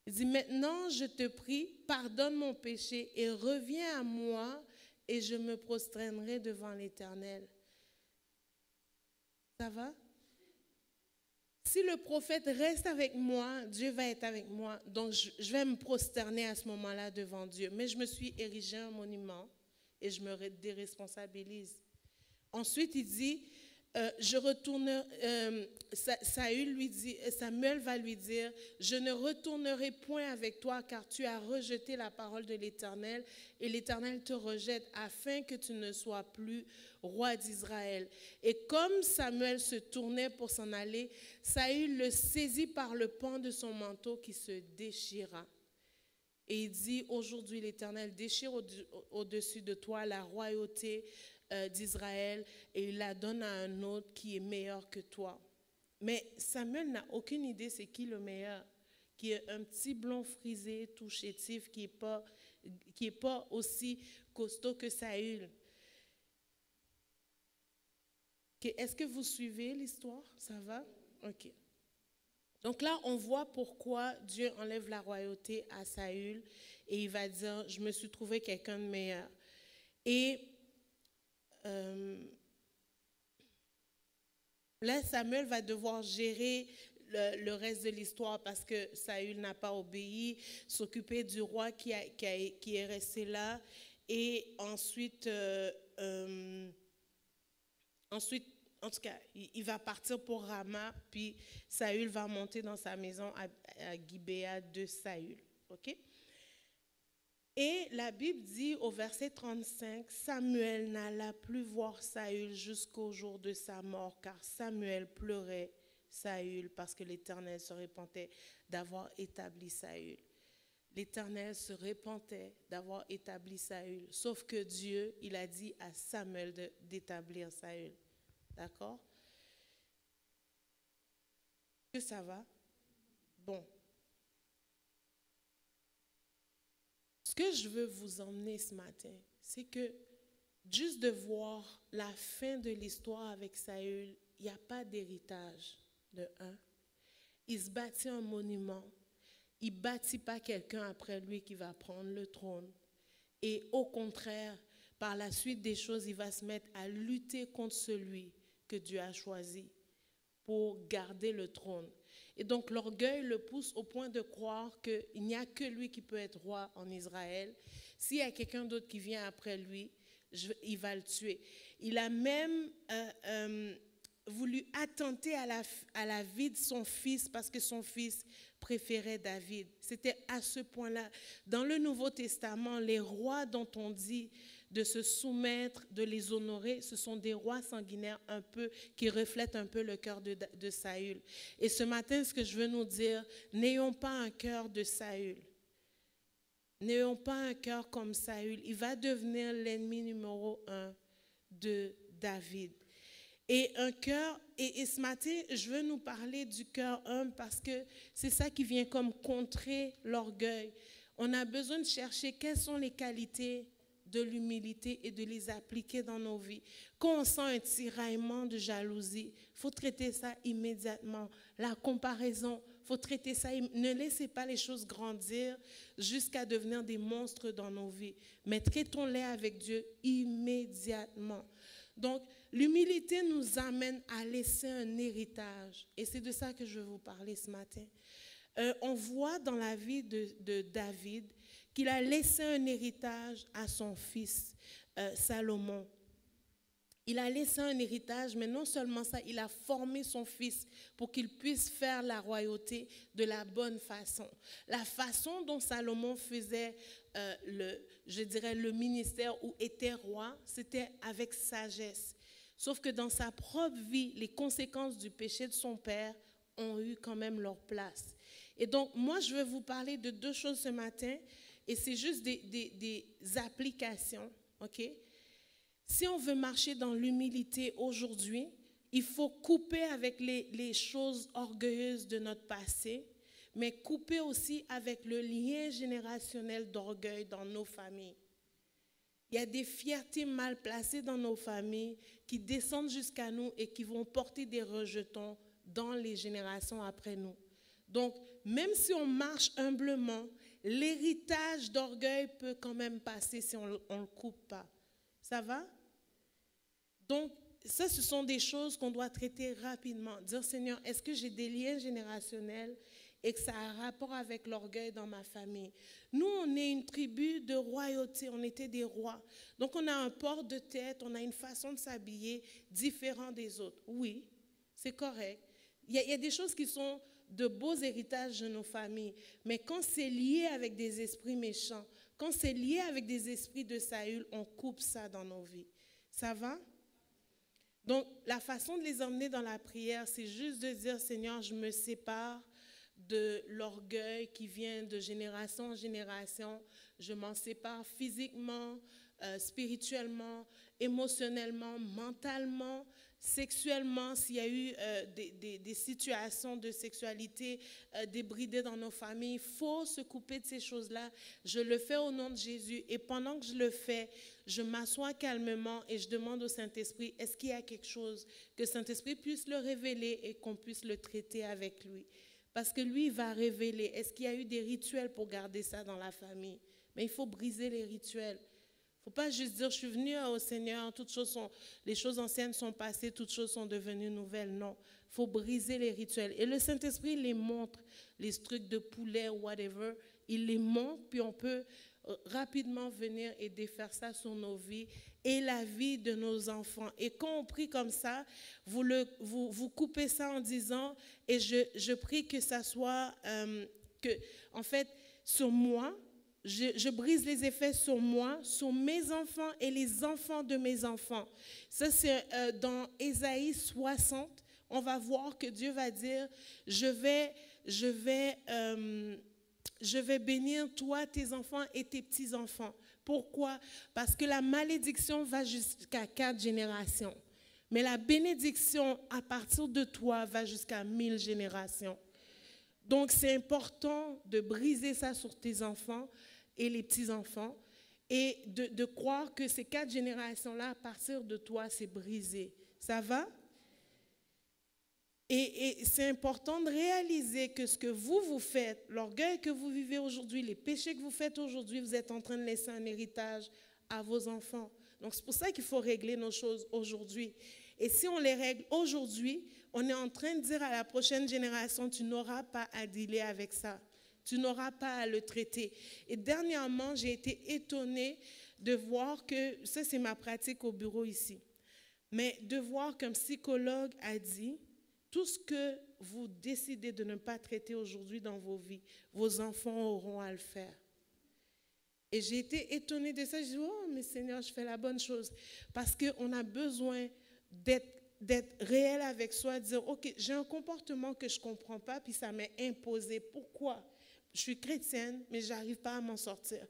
Speaker 2: Il dit, maintenant je te prie, pardonne mon péché et reviens à moi et je me prosternerai devant l'Éternel. Ça va? Si le prophète reste avec moi, Dieu va être avec moi. Donc, je vais me prosterner à ce moment-là devant Dieu. Mais je me suis érigé un monument et je me déresponsabilise. Ensuite, il dit, Samuel va lui dire, je ne retournerai point avec toi car tu as rejeté la parole de l'Éternel et l'Éternel te rejette afin que tu ne sois plus roi d'Israël. Et comme Samuel se tournait pour s'en aller, Saül le saisit par le pan de son manteau qui se déchira. Et il dit, aujourd'hui l'Éternel déchire au-dessus de toi la royauté d'Israël et il la donne à un autre qui est meilleur que toi. Mais Samuel n'a aucune idée c'est qui le meilleur, qui est un petit blond frisé, tout chétif, qui est pas aussi costaud que Saül. Est-ce que vous suivez l'histoire? Ça va? Ok. Donc là, on voit pourquoi Dieu enlève la royauté à Saül et il va dire, je me suis trouvé quelqu'un de meilleur. Et là, Samuel va devoir gérer le reste de l'histoire parce que Saül n'a pas obéi, s'occuper du roi qui est resté là. Et ensuite, en tout cas, il va partir pour Rama, puis Saül va monter dans sa maison à Gibéa de Saül. OK? Et la Bible dit au verset 35, Samuel n'alla plus voir Saül jusqu'au jour de sa mort, car Samuel pleurait Saül parce que l'Éternel se repentait d'avoir établi Saül. L'Éternel se repentait d'avoir établi Saül, sauf que Dieu, il a dit à Samuel d'établir Saül. D'accord? Est-ce que ça va? Bon. Ce que je veux vous emmener ce matin, c'est que juste de voir la fin de l'histoire avec Saül, il n'y a pas d'héritage de un. Il se bâtit un monument. Il ne bâtit pas quelqu'un après lui qui va prendre le trône. Et au contraire, par la suite des choses, il va se mettre à lutter contre celui que Dieu a choisi pour garder le trône. Et donc l'orgueil le pousse au point de croire qu'il n'y a que lui qui peut être roi en Israël. S'il y a quelqu'un d'autre qui vient après lui, il va le tuer. Il a même voulu attenter à la vie de son fils parce que son fils préférait David. C'était à ce point-là. Dans le Nouveau Testament, les rois dont on dit de se soumettre, de les honorer, ce sont des rois sanguinaires un peu, qui reflètent un peu le cœur de Saül. Et ce matin, ce que je veux nous dire, n'ayons pas un cœur de Saül. N'ayons pas un cœur comme Saül. Il va devenir l'ennemi numéro 1 de David. Et un cœur, et ce matin, je veux nous parler du cœur humble parce que c'est ça qui vient comme contrer l'orgueil. On a besoin de chercher quelles sont les qualités de l'humilité et de les appliquer dans nos vies. Quand on sent un tiraillement de jalousie, il faut traiter ça immédiatement. La comparaison, il faut traiter ça. Ne laissez pas les choses grandir jusqu'à devenir des monstres dans nos vies. Mais traitons-les avec Dieu immédiatement. Donc, l'humilité nous amène à laisser un héritage. Et c'est de ça que je veux vous parler ce matin. On voit dans la vie de David qu'il a laissé un héritage à son fils Salomon. Il a laissé un héritage, mais non seulement ça, il a formé son fils pour qu'il puisse faire la royauté de la bonne façon. La façon dont Salomon faisait le ministère ou était roi, c'était avec sagesse. Sauf que dans sa propre vie, les conséquences du péché de son père ont eu quand même leur place. Et donc, moi, je vais vous parler de deux choses ce matin, et c'est juste des applications, ok? Si on veut marcher dans l'humilité aujourd'hui, il faut couper avec les choses orgueilleuses de notre passé, mais couper aussi avec le lien générationnel d'orgueil dans nos familles. Il y a des fiertés mal placées dans nos familles qui descendent jusqu'à nous et qui vont porter des rejetons dans les générations après nous. Donc, même si on marche humblement, l'héritage d'orgueil peut quand même passer si on ne le coupe pas. Ça va? Donc, ça, ce sont des choses qu'on doit traiter rapidement. Dire, Seigneur, est-ce que j'ai des liens générationnels et que ça a un rapport avec l'orgueil dans ma famille? Nous, on est une tribu de royauté, on était des rois. Donc, on a un port de tête, on a une façon de s'habiller différente des autres. Oui, c'est correct. Il y a des choses qui sont de beaux héritages de nos familles. Mais quand c'est lié avec des esprits méchants, quand c'est lié avec des esprits de Saül, on coupe ça dans nos vies. Ça va? Donc, la façon de les emmener dans la prière, c'est juste de dire, Seigneur, je me sépare de l'orgueil qui vient de génération en génération. Je m'en sépare physiquement, spirituellement, émotionnellement, mentalement, sexuellement, s'il y a eu des situations de sexualité débridées dans nos familles. Il faut se couper de ces choses-là. Je le fais au nom de Jésus. Et pendant que je le fais, je m'assois calmement et je demande au Saint-Esprit, est-ce qu'il y a quelque chose que le Saint-Esprit puisse le révéler et qu'on puisse le traiter avec lui? Parce que lui va révéler. Est-ce qu'il y a eu des rituels pour garder ça dans la famille? Mais il faut briser les rituels. Il ne faut pas juste dire, je suis venu au Seigneur, les choses anciennes sont passées, toutes choses sont devenues nouvelles. Non, il faut briser les rituels. Et le Saint-Esprit les montre, les trucs de poulet ou whatever, il les montre, puis on peut rapidement venir et défaire ça sur nos vies et la vie de nos enfants. Et quand on prie comme ça, vous coupez ça en disant, et je prie que ça soit, en fait, sur moi, je brise les effets sur moi, sur mes enfants et les enfants de mes enfants. Ça, c'est dans Ésaïe 60. On va voir que Dieu va dire, je vais bénir toi, tes enfants et tes petits-enfants. Pourquoi? Parce que la malédiction va jusqu'à 4 générations. Mais la bénédiction, à partir de toi, va jusqu'à 1000 générations. Donc, c'est important de briser ça sur tes enfants et les petits-enfants et de croire que ces 4 générations-là, à partir de toi, c'est brisé. Ça va? Et c'est important de réaliser que ce que vous faites, l'orgueil que vous vivez aujourd'hui, les péchés que vous faites aujourd'hui, vous êtes en train de laisser un héritage à vos enfants. Donc, c'est pour ça qu'il faut régler nos choses aujourd'hui. Et si on les règle aujourd'hui, on est en train de dire à la prochaine génération, tu n'auras pas à dealer avec ça. Tu n'auras pas à le traiter. Et dernièrement, j'ai été étonnée de voir que, ça c'est ma pratique au bureau ici, mais de voir qu'un psychologue a dit, tout ce que vous décidez de ne pas traiter aujourd'hui dans vos vies, vos enfants auront à le faire. Et j'ai été étonnée de ça. Je dis, oh, mais Seigneur, je fais la bonne chose. Parce qu'on a besoin d'être réel avec soi, de dire, OK, j'ai un comportement que je ne comprends pas, puis ça m'est imposé. Pourquoi? Je suis chrétienne, mais je n'arrive pas à m'en sortir.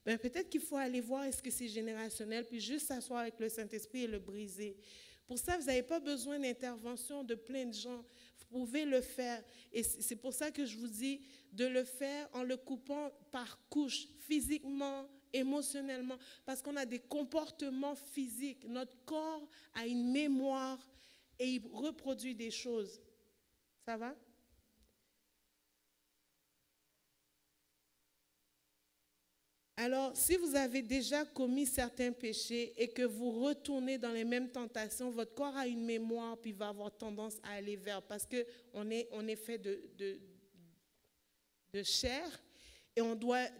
Speaker 2: Ben, peut-être qu'il faut aller voir est-ce que c'est générationnel, puis juste s'asseoir avec le Saint-Esprit et le briser. Pour ça, vous n'avez pas besoin d'intervention de plein de gens. Vous pouvez le faire. Et c'est pour ça que je vous dis de le faire en le coupant par couches, physiquement, émotionnellement, parce qu'on a des comportements physiques. Notre corps a une mémoire et il reproduit des choses. Ça va? Alors, si vous avez déjà commis certains péchés et que vous retournez dans les mêmes tentations, votre corps a une mémoire puis va avoir tendance à aller vers, parce qu'on est fait de chair et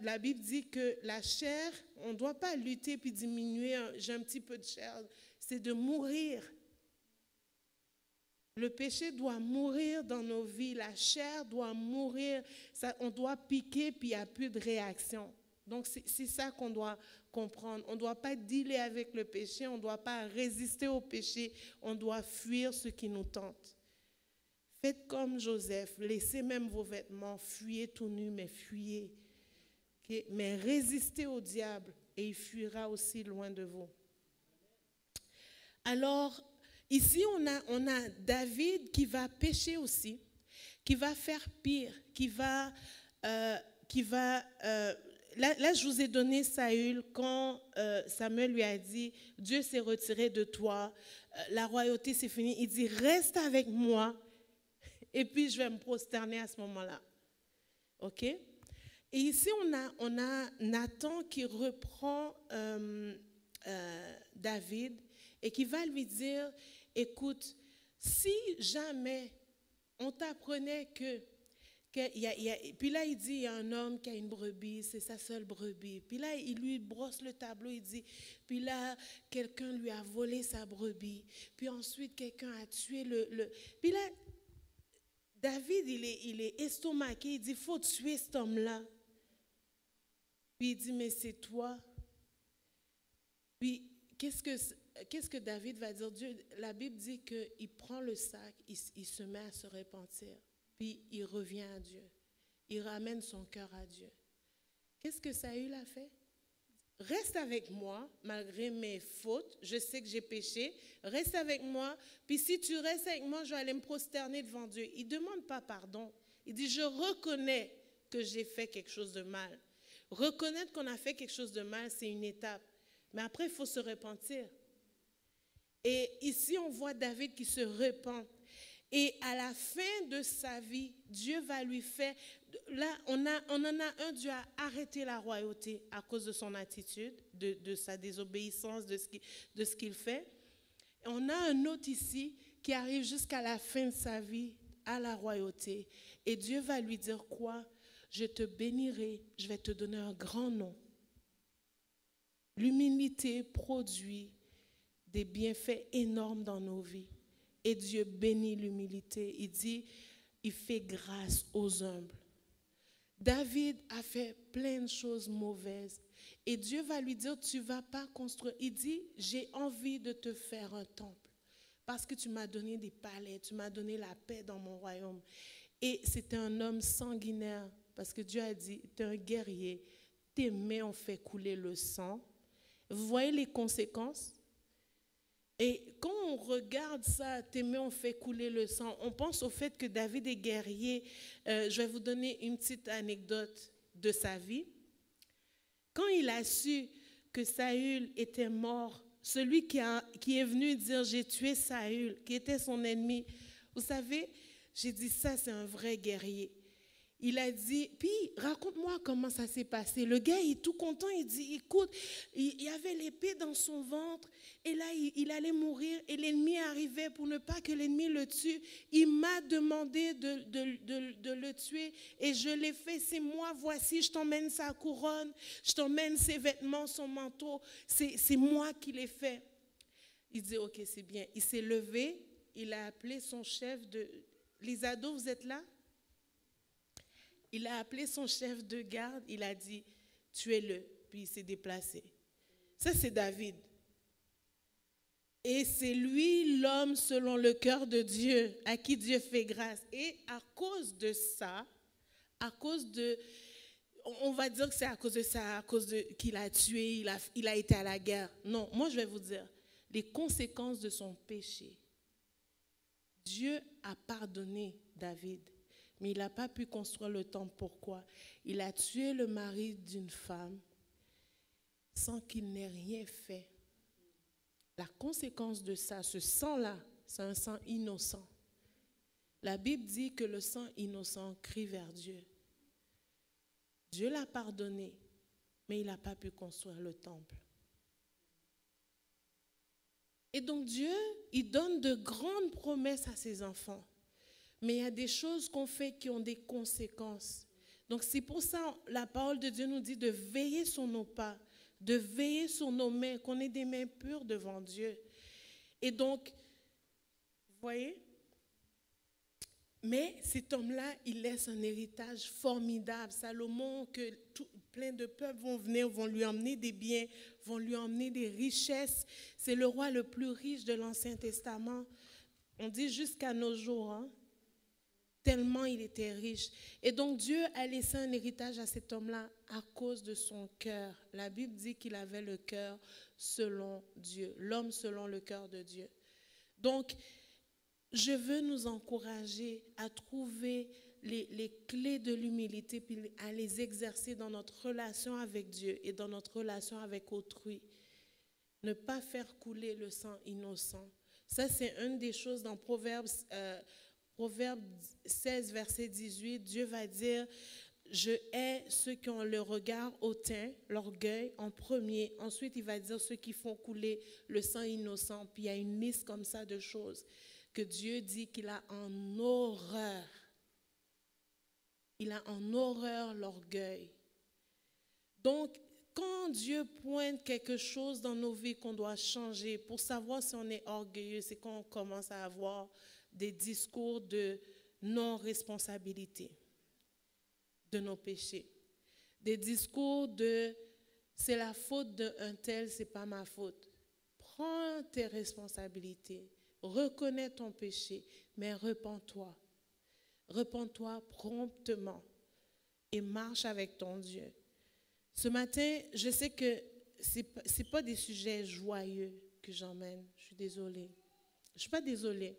Speaker 2: la Bible dit que la chair, on ne doit pas lutter puis diminuer, j'ai un petit peu de chair, c'est de mourir. Le péché doit mourir dans nos vies, la chair doit mourir, on doit piquer puis il n'y a plus de réaction. Donc, c'est ça qu'on doit comprendre. On ne doit pas dealer avec le péché, on ne doit pas résister au péché, on doit fuir ce qui nous tente. Faites comme Joseph, laissez même vos vêtements, fuyez tout nu, mais fuyez. Okay? Mais résistez au diable et il fuira aussi loin de vous. Alors, ici, on a David qui va pécher aussi, qui va faire pire, qui va là, je vous ai donné Saül quand Samuel lui a dit, Dieu s'est retiré de toi, la royauté c'est fini. Il dit, reste avec moi et puis je vais me prosterner à ce moment-là. OK? Et ici, on a Nathan qui reprend David et qui va lui dire, écoute, si jamais on t'apprenait puis là, il dit, il y a un homme qui a une brebis, c'est sa seule brebis. Puis là, il lui brosse le tableau, il dit, puis là, quelqu'un lui a volé sa brebis. Puis ensuite, quelqu'un a tué le... Puis là, David, il est estomaqué, il dit, il faut tuer cet homme-là. Puis il dit, mais c'est toi. Puis, qu'est-ce que David va dire? La Bible dit qu'il prend le sac, il se met à se repentir. Puis il revient à Dieu. Il ramène son cœur à Dieu. Qu'est-ce que Saül a fait? Reste avec moi, malgré mes fautes. Je sais que j'ai péché. Reste avec moi. Puis si tu restes avec moi, je vais aller me prosterner devant Dieu. Il ne demande pas pardon. Il dit, je reconnais que j'ai fait quelque chose de mal. Reconnaître qu'on a fait quelque chose de mal, c'est une étape. Mais après, il faut se repentir. Et ici, on voit David qui se repent. Et à la fin de sa vie, Dieu va lui faire... Là, on en a un, Dieu a arrêté la royauté à cause de son attitude, de sa désobéissance, de ce qu'il fait. Et on a un autre ici qui arrive jusqu'à la fin de sa vie à la royauté. Et Dieu va lui dire quoi? Je te bénirai, je vais te donner un grand nom. L'humilité produit des bienfaits énormes dans nos vies. Et Dieu bénit l'humilité. Il dit, il fait grâce aux humbles. David a fait plein de choses mauvaises. Et Dieu va lui dire, tu ne vas pas construire. Il dit, j'ai envie de te faire un temple. Parce que tu m'as donné des palais, tu m'as donné la paix dans mon royaume. Et c'était un homme sanguinaire. Parce que Dieu a dit, tu es un guerrier. Tes mains ont fait couler le sang. Vous voyez les conséquences? Et quand on regarde ça, tes mains ont fait couler le sang, on pense au fait que David est guerrier. Je vais vous donner une petite anecdote de sa vie. Quand il a su que Saül était mort, celui qui est venu dire « j'ai tué Saül », qui était son ennemi, vous savez, j'ai dit ça, c'est un vrai guerrier. Il a dit, puis raconte-moi comment ça s'est passé. Le gars, il est tout content, il dit, écoute, il y avait l'épée dans son ventre, et là, il allait mourir, et l'ennemi arrivait pour ne pas que l'ennemi le tue. Il m'a demandé de le tuer, et je l'ai fait, c'est moi, voici, je t'emmène sa couronne, je t'emmène ses vêtements, son manteau, c'est moi qui l'ai fait. Il dit, ok, c'est bien. Il s'est levé, il a appelé son chef de... Les ados, vous êtes là? Il a appelé son chef de garde, il a dit, tuez-le, puis il s'est déplacé. Ça, c'est David. Et c'est lui, l'homme selon le cœur de Dieu, à qui Dieu fait grâce. Et à cause de ça, on va dire que c'est à cause de ça, à cause de qu'il a tué, il a été à la guerre. Non, moi je vais vous dire, les conséquences de son péché. Dieu a pardonné David. Mais il n'a pas pu construire le temple. Pourquoi? Il a tué le mari d'une femme sans qu'il n'ait rien fait. La conséquence de ça, ce sang-là, c'est un sang innocent. La Bible dit que le sang innocent crie vers Dieu. Dieu l'a pardonné, mais il n'a pas pu construire le temple. Et donc Dieu, il donne de grandes promesses à ses enfants. Mais il y a des choses qu'on fait qui ont des conséquences. Donc c'est pour ça la parole de Dieu nous dit de veiller sur nos pas, de veiller sur nos mains, qu'on ait des mains pures devant Dieu. Et donc, vous voyez, mais cet homme-là, il laisse un héritage formidable. Salomon, que plein de peuples vont venir, vont lui emmener des biens, vont lui emmener des richesses. C'est le roi le plus riche de l'Ancien Testament. On dit jusqu'à nos jours, hein? Tellement il était riche. Et donc Dieu a laissé un héritage à cet homme-là à cause de son cœur. La Bible dit qu'il avait le cœur selon Dieu, l'homme selon le cœur de Dieu. Donc, je veux nous encourager à trouver les clés de l'humilité, puis à les exercer dans notre relation avec Dieu et dans notre relation avec autrui. Ne pas faire couler le sang innocent. Ça, c'est une des choses dans Proverbes 16, verset 18. Dieu va dire, je hais ceux qui ont le regard hautain, l'orgueil en premier. Ensuite, il va dire ceux qui font couler le sang innocent. Puis il y a une liste comme ça de choses que Dieu dit qu'il a en horreur. Il a en horreur l'orgueil. Donc, quand Dieu pointe quelque chose dans nos vies qu'on doit changer, pour savoir si on est orgueilleux, c'est quand on commence à avoir des discours de non-responsabilité de nos péchés. Des discours de c'est la faute d'un tel, c'est pas ma faute. Prends tes responsabilités, reconnais ton péché, mais repens-toi. Repens-toi promptement et marche avec ton Dieu. Ce matin, je sais que ce n'est pas des sujets joyeux que j'emmène. Je suis désolée. Je ne suis pas désolée.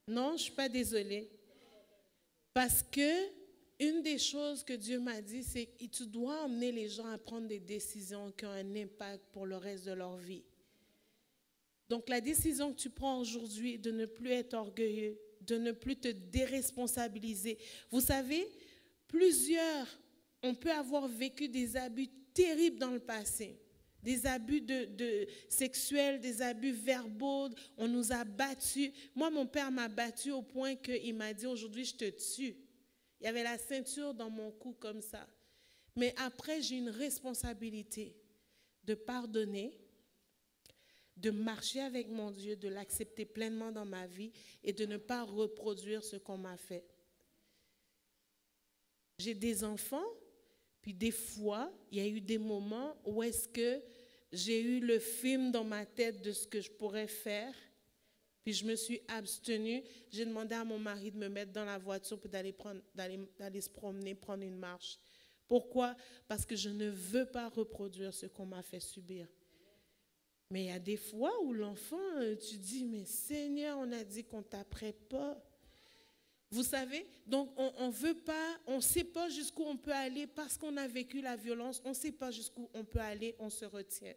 Speaker 2: Non, je ne suis pas désolée. Parce que une des choses que Dieu m'a dit, c'est que tu dois emmener les gens à prendre des décisions qui ont un impact pour le reste de leur vie. Donc la décision que tu prends aujourd'hui de ne plus être orgueilleux, de ne plus te déresponsabiliser. Vous savez, on peut avoir vécu des abus terribles dans le passé. Des abus sexuels, des abus verbaux, on nous a battus. Moi, mon père m'a battu au point qu'il m'a dit, aujourd'hui, je te tue. Il y avait la ceinture dans mon cou comme ça. Mais après, j'ai une responsabilité de pardonner, de marcher avec mon Dieu, de l'accepter pleinement dans ma vie et de ne pas reproduire ce qu'on m'a fait. J'ai des enfants, puis des fois, il y a eu des moments où est-ce que j'ai eu le film dans ma tête de ce que je pourrais faire, puis je me suis abstenue. J'ai demandé à mon mari de me mettre dans la voiture pour d'aller se promener, prendre une marche. Pourquoi? Parce que je ne veux pas reproduire ce qu'on m'a fait subir. Mais il y a des fois où l'enfant, tu dis, mais Seigneur, on a dit qu'on ne taperait pas. Vous savez, donc on veut pas, on ne sait pas jusqu'où on peut aller parce qu'on a vécu la violence, on ne sait pas jusqu'où on peut aller, on se retient.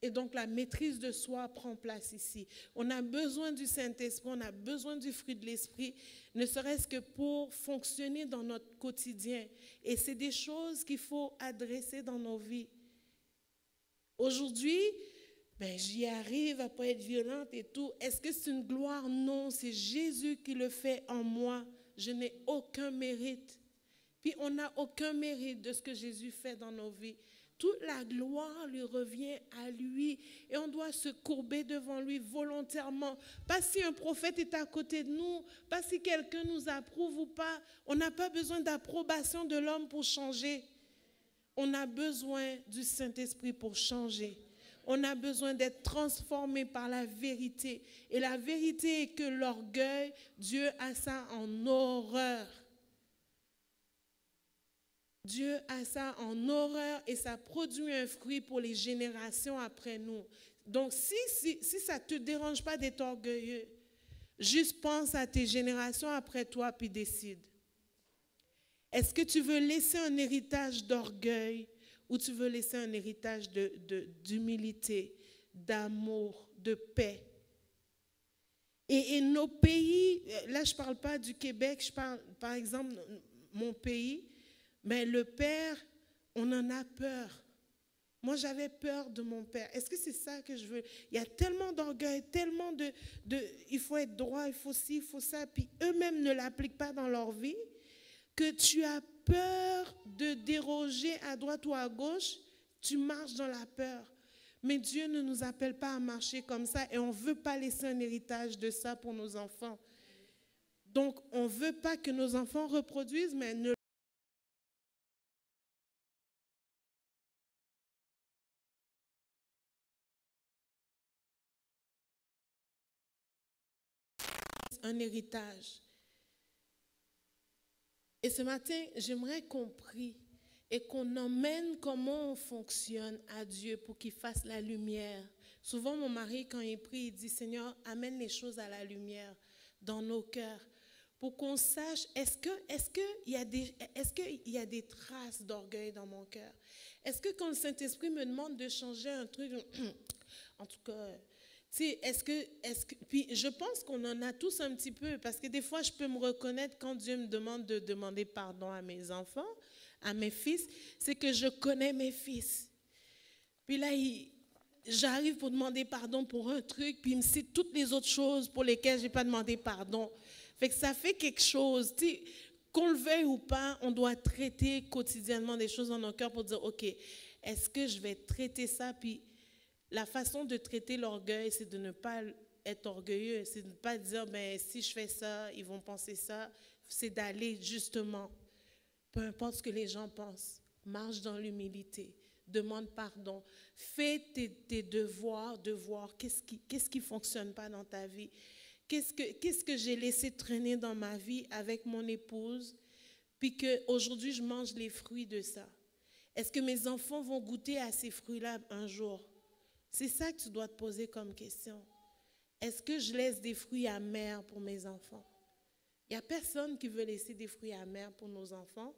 Speaker 2: Et donc la maîtrise de soi prend place ici. On a besoin du Saint-Esprit, on a besoin du fruit de l'Esprit, ne serait-ce que pour fonctionner dans notre quotidien. Et c'est des choses qu'il faut adresser dans nos vies. Aujourd'hui, j'y arrive à ne pas être violente et tout. Est-ce que c'est une gloire? Non, c'est Jésus qui le fait en moi. Je n'ai aucun mérite. Puis on n'a aucun mérite de ce que Jésus fait dans nos vies. Toute la gloire lui revient à lui. Et on doit se courber devant lui volontairement. Pas si un prophète est à côté de nous, pas si quelqu'un nous approuve ou pas. On n'a pas besoin d'approbation de l'homme pour changer. On a besoin du Saint-Esprit pour changer. On a besoin d'être transformé par la vérité. Et la vérité est que l'orgueil, Dieu a ça en horreur. Dieu a ça en horreur et ça produit un fruit pour les générations après nous. Donc si ça ne te dérange pas d'être orgueilleux, juste pense à tes générations après toi puis décide. Est-ce que tu veux laisser un héritage d'orgueil ou tu veux laisser un héritage d'humilité, d'amour, de paix? Et nos pays, là je ne parle pas du Québec, je parle par exemple mon pays, mais le père, on en a peur. Moi j'avais peur de mon père. Est-ce que c'est ça que je veux? Il y a tellement d'orgueil, tellement il faut être droit, il faut ci, il faut ça, puis eux-mêmes ne l'appliquent pas dans leur vie, que tu as peur de déroger à droite ou à gauche, tu marches dans la peur. Mais Dieu ne nous appelle pas à marcher comme ça et on ne veut pas laisser un héritage de ça pour nos enfants. Donc, on ne veut pas que nos enfants reproduisent, mais ne un héritage. Et ce matin, j'aimerais qu'on prie et qu'on emmène comment on fonctionne à Dieu pour qu'il fasse la lumière. Souvent, mon mari, quand il prie, il dit, Seigneur, amène les choses à la lumière dans nos cœurs pour qu'on sache, est-ce qu'il y a des traces d'orgueil dans mon cœur? Est-ce que quand le Saint-Esprit me demande de changer un truc, en tout cas, tu sais, puis je pense qu'on en a tous un petit peu, parce que des fois, je peux me reconnaître quand Dieu me demande de demander pardon à mes enfants, à mes fils, c'est que je connais mes fils. Puis là, j'arrive pour demander pardon pour un truc, puis il me cite toutes les autres choses pour lesquelles je n'ai pas demandé pardon. Fait que ça fait quelque chose, tu sais, qu'on le veuille ou pas, on doit traiter quotidiennement des choses dans nos cœurs pour dire, OK, est-ce que je vais traiter ça? Puis la façon de traiter l'orgueil, c'est de ne pas être orgueilleux, c'est de ne pas dire, ben si je fais ça, ils vont penser ça. C'est d'aller justement, peu importe ce que les gens pensent, marche dans l'humilité, demande pardon, fais tes devoirs, de voir qu'est-ce qui fonctionne pas dans ta vie. Qu'est-ce que j'ai laissé traîner dans ma vie avec mon épouse, puis qu'aujourd'hui, je mange les fruits de ça. Est-ce que mes enfants vont goûter à ces fruits-là un jour? C'est ça que tu dois te poser comme question. Est-ce que je laisse des fruits amers pour mes enfants? Il n'y a personne qui veut laisser des fruits amers pour nos enfants.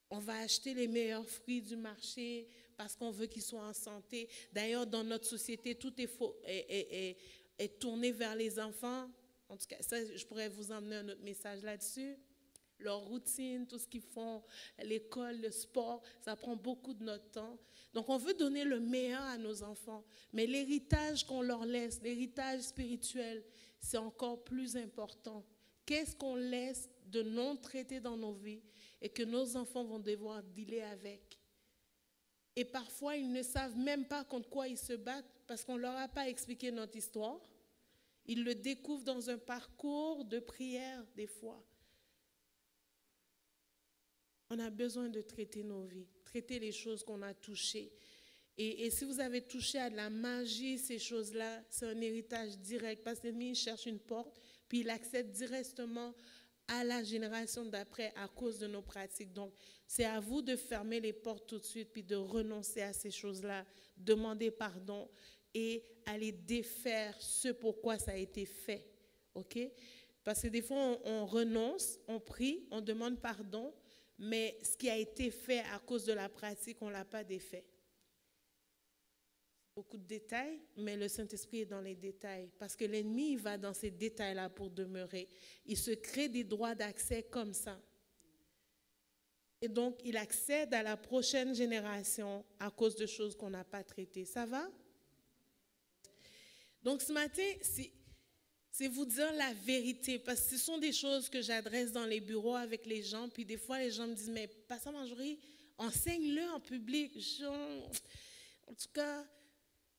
Speaker 2: On va acheter les meilleurs fruits du marché parce qu'on veut qu'ils soient en santé. D'ailleurs, dans notre société, tout est tourné vers les enfants. En tout cas, ça, je pourrais vous emmener un autre message là-dessus. Leur routine, tout ce qu'ils font, l'école, le sport, ça prend beaucoup de notre temps. Donc, on veut donner le meilleur à nos enfants. Mais l'héritage qu'on leur laisse, l'héritage spirituel, c'est encore plus important. Qu'est-ce qu'on laisse de non traité dans nos vies et que nos enfants vont devoir dealer avec? Et parfois, ils ne savent même pas contre quoi ils se battent parce qu'on ne leur a pas expliqué notre histoire. Ils le découvrent dans un parcours de prière, des fois. On a besoin de traiter nos vies, traiter les choses qu'on a touchées. Et si vous avez touché à de la magie, ces choses-là, c'est un héritage direct. Parce que l'ennemi cherche une porte, puis il accède directement à la génération d'après à cause de nos pratiques. Donc, c'est à vous de fermer les portes tout de suite, puis de renoncer à ces choses-là, demander pardon et aller défaire ce pourquoi ça a été fait. OK? Parce que des fois, on renonce, on prie, on demande pardon, mais ce qui a été fait à cause de la pratique, on ne l'a pas défait. Beaucoup de détails, mais le Saint-Esprit est dans les détails. Parce que l'ennemi, il va dans ces détails-là pour demeurer. Il se crée des droits d'accès comme ça. Et donc, il accède à la prochaine génération à cause de choses qu'on n'a pas traitées. Ça va? Donc, ce matin, c'est vous dire la vérité, parce que ce sont des choses que j'adresse dans les bureaux avec les gens, puis des fois, les gens me disent, mais Pasteur Marjorie, enseigne-le en public. En tout cas,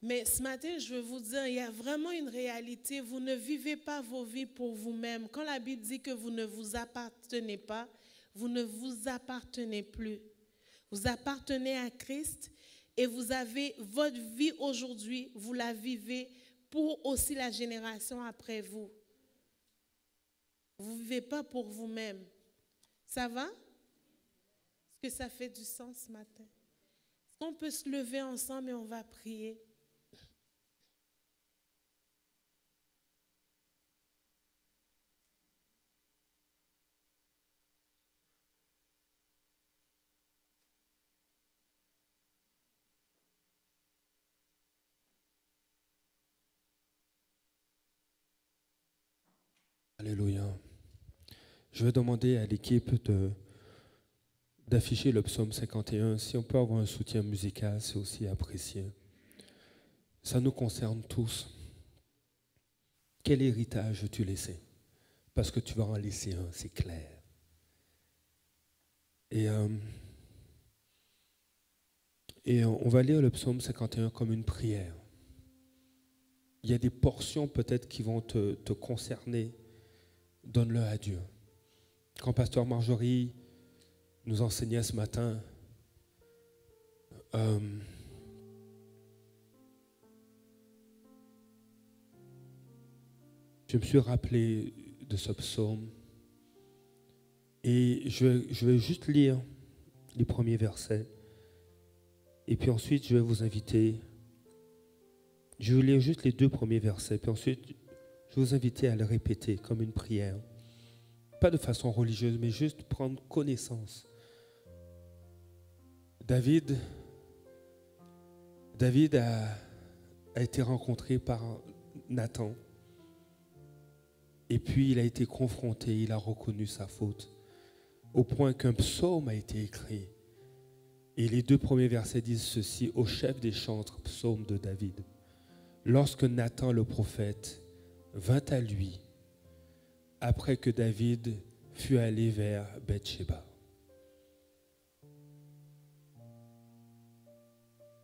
Speaker 2: mais ce matin, je veux vous dire, il y a vraiment une réalité. Vous ne vivez pas vos vies pour vous-même. Quand la Bible dit que vous ne vous appartenez pas, vous ne vous appartenez plus. Vous appartenez à Christ et vous avez votre vie aujourd'hui, vous la vivez pour aussi la génération après vous. Vous ne vivez pas pour vous-même. Ça va? Est-ce que ça fait du sens ce matin? Est-ce qu'on peut se lever ensemble et on va prier?
Speaker 1: Alléluia. Je vais demander à l'équipe d'afficher le psaume 51. Si on peut avoir un soutien musical, c'est aussi apprécié. Ça nous concerne tous. Quel héritage veux-tu laisser? Parce que tu vas en laisser un, c'est clair. Et on va lire le psaume 51 comme une prière. Il y a des portions peut-être qui vont te concerner. Donne-le à Dieu. Quand Pasteur Marjorie nous enseignait ce matin, je me suis rappelé de ce psaume et je vais juste lire les premiers versets et puis ensuite je vais vous inviter, je vais lire juste les 2 premiers versets puis ensuite je vous invite à le répéter comme une prière. Pas de façon religieuse, mais juste prendre connaissance. David a été rencontré par Nathan. Et puis il a été confronté, il a reconnu sa faute. Au point qu'un psaume a été écrit. Et les 2 premiers versets disent ceci: au chef des chantres, psaume de David. Lorsque Nathan le prophète vint à lui, après que David fut allé vers Bathsheba.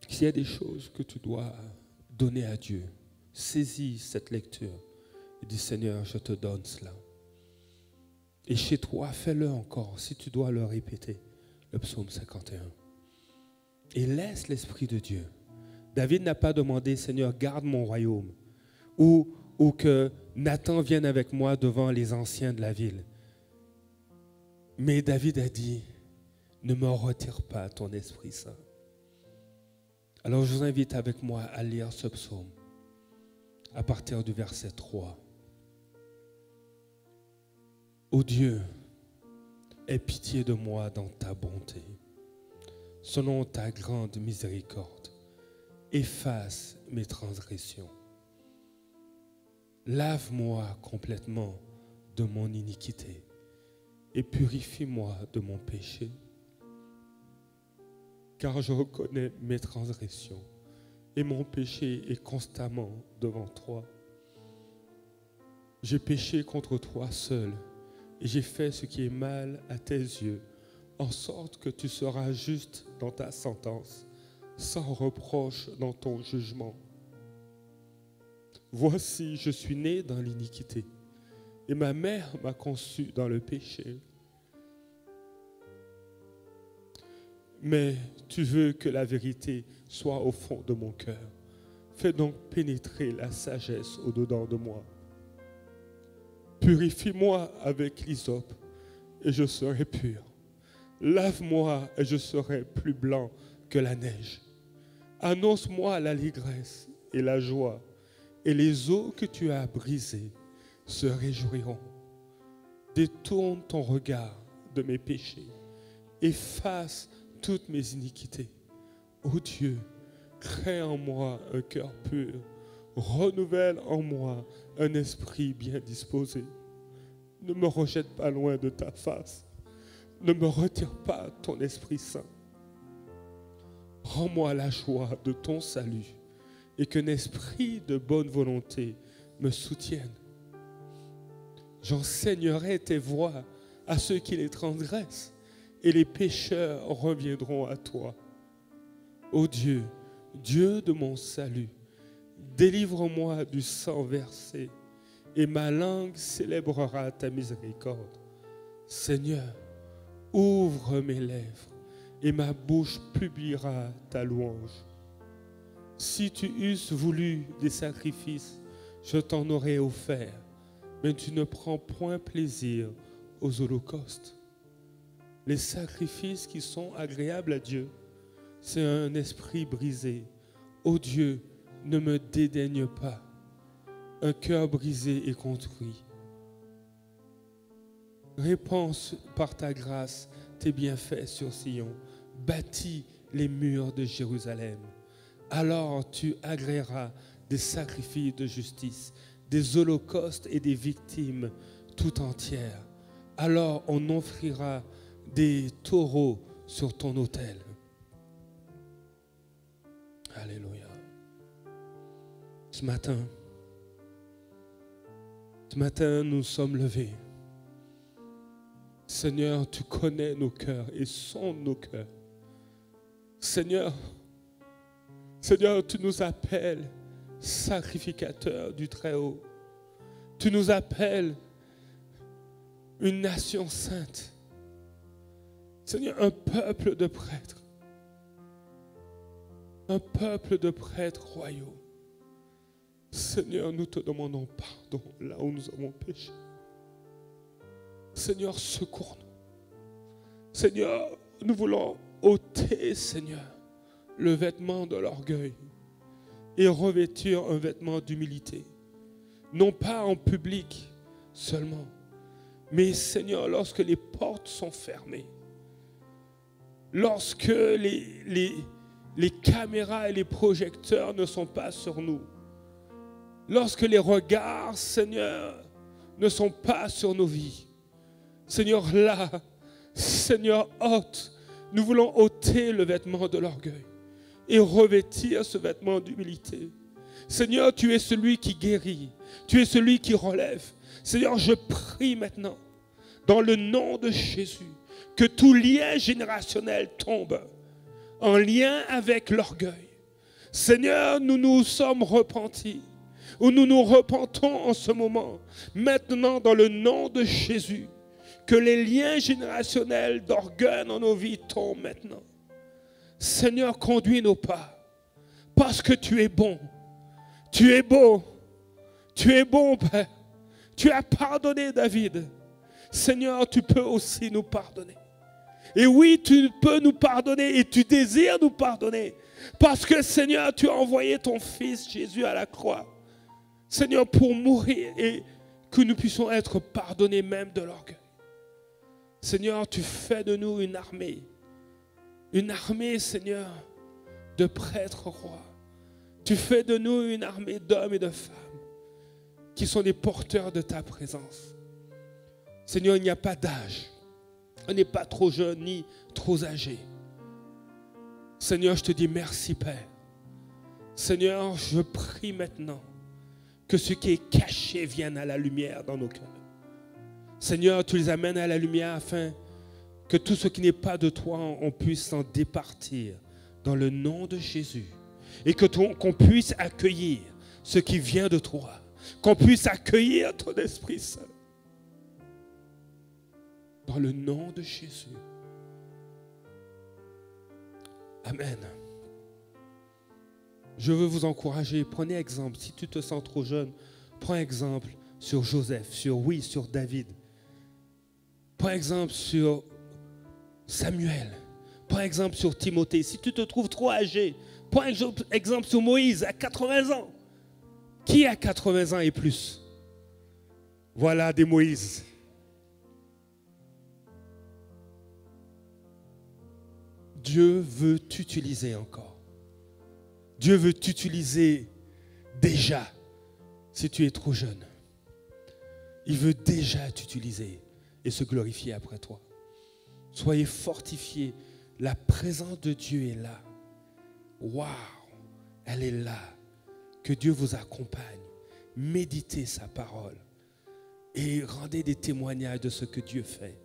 Speaker 1: S'il y a des choses que tu dois donner à Dieu, saisis cette lecture et dis: Seigneur, je te donne cela. Et chez toi, fais-le encore, si tu dois le répéter, le psaume 51. Et laisse l'Esprit de Dieu. David n'a pas demandé: Seigneur, garde mon royaume, ou que Nathan vienne avec moi devant les anciens de la ville. Mais David a dit: ne me retire pas ton Esprit Saint. Alors je vous invite avec moi à lire ce psaume à partir du verset 3. Ô Dieu, aie pitié de moi dans ta bonté. Selon ta grande miséricorde, efface mes transgressions. Lave-moi complètement de mon iniquité et purifie-moi de mon péché. Car je reconnais mes transgressions et mon péché est constamment devant toi. J'ai péché contre toi seul et j'ai fait ce qui est mal à tes yeux, en sorte que tu seras juste dans ta sentence, sans reproche dans ton jugement. Voici, je suis né dans l'iniquité et ma mère m'a conçu dans le péché. Mais tu veux que la vérité soit au fond de mon cœur. Fais donc pénétrer la sagesse au-dedans de moi. Purifie-moi avec l'hysope et je serai pur. Lave-moi et je serai plus blanc que la neige. Annonce-moi l'allégresse et la joie, et les eaux que tu as brisées se réjouiront. Détourne ton regard de mes péchés. Efface toutes mes iniquités. Ô Dieu, crée en moi un cœur pur. Renouvelle en moi un esprit bien disposé. Ne me rejette pas loin de ta face. Ne me retire pas ton Esprit Saint. Rends-moi la joie de ton salut et qu'un esprit de bonne volonté me soutienne. J'enseignerai tes voies à ceux qui les transgressent et les pécheurs reviendront à toi. Ô Dieu, Dieu de mon salut, délivre-moi du sang versé et ma langue célébrera ta miséricorde. Seigneur, ouvre mes lèvres et ma bouche publiera ta louange. Si tu eusses voulu des sacrifices, je t'en aurais offert, mais tu ne prends point plaisir aux holocaustes. Les sacrifices qui sont agréables à Dieu, c'est un esprit brisé. Ô Dieu, ne me dédaigne pas. Un cœur brisé et construit. Répands par ta grâce tes bienfaits sur Sion. Bâtis les murs de Jérusalem. Alors tu agréeras des sacrifices de justice, des holocaustes et des victimes tout entières. Alors on offrira des taureaux sur ton autel. Alléluia. Ce matin, nous sommes levés. Seigneur, tu connais nos cœurs et sondes nos cœurs. Seigneur, tu nous appelles sacrificateurs du Très-Haut. Tu nous appelles une nation sainte. Seigneur, un peuple de prêtres. Un peuple de prêtres royaux. Seigneur, nous te demandons pardon là où nous avons péché. Seigneur, secours-nous. Seigneur, nous voulons ôter, Seigneur, le vêtement de l'orgueil et revêtir un vêtement d'humilité. non pas en public seulement, mais Seigneur, lorsque les portes sont fermées, lorsque les caméras et les projecteurs ne sont pas sur nous, lorsque les regards, Seigneur, ne sont pas sur nos vies, Seigneur, là, Seigneur, nous voulons ôter le vêtement de l'orgueil et revêtir ce vêtement d'humilité. Seigneur, tu es celui qui guérit, tu es celui qui relève. Seigneur, je prie maintenant, dans le nom de Jésus, que tout lien générationnel tombe en lien avec l'orgueil. Seigneur, nous nous sommes repentis, ou nous nous repentons en ce moment. Maintenant, dans le nom de Jésus, que les liens générationnels d'orgueil dans nos vies tombent maintenant. Seigneur, conduis nos pas, parce que tu es bon. Tu es beau. Tu es bon, Père. Tu as pardonné David. Seigneur, tu peux aussi nous pardonner. Et oui, tu peux nous pardonner et tu désires nous pardonner. Parce que, Seigneur, tu as envoyé ton Fils Jésus à la croix. Seigneur, pour mourir et que nous puissions être pardonnés même de l'orgueil. Seigneur, tu fais de nous une armée. Une armée, Seigneur, de prêtres rois. Tu fais de nous une armée d'hommes et de femmes qui sont des porteurs de ta présence. Seigneur, il n'y a pas d'âge. On n'est pas trop jeune ni trop âgé. Seigneur, je te dis merci, Père. Seigneur, je prie maintenant que ce qui est caché vienne à la lumière dans nos cœurs. Seigneur, tu les amènes à la lumière afin que tout ce qui n'est pas de toi, on puisse s'en départir dans le nom de Jésus. Et qu'on puisse accueillir ce qui vient de toi. Qu'on puisse accueillir ton Esprit Saint. Dans le nom de Jésus. Amen. Je veux vous encourager. Prenez exemple. Si tu te sens trop jeune, prends exemple sur Joseph, sur David. Prends exemple sur Samuel. Prends exemple sur Timothée. Si tu te trouves trop âgé, prends exemple sur Moïse à 80 ans. Qui a 80 ans et plus? Voilà des Moïse. Dieu veut t'utiliser encore. Dieu veut t'utiliser déjà si tu es trop jeune. Il veut déjà t'utiliser et se glorifier après toi. Soyez fortifiés. La présence de Dieu est là. Waouh, elle est là. Que Dieu vous accompagne. Méditez sa parole et rendez des témoignages de ce que Dieu fait.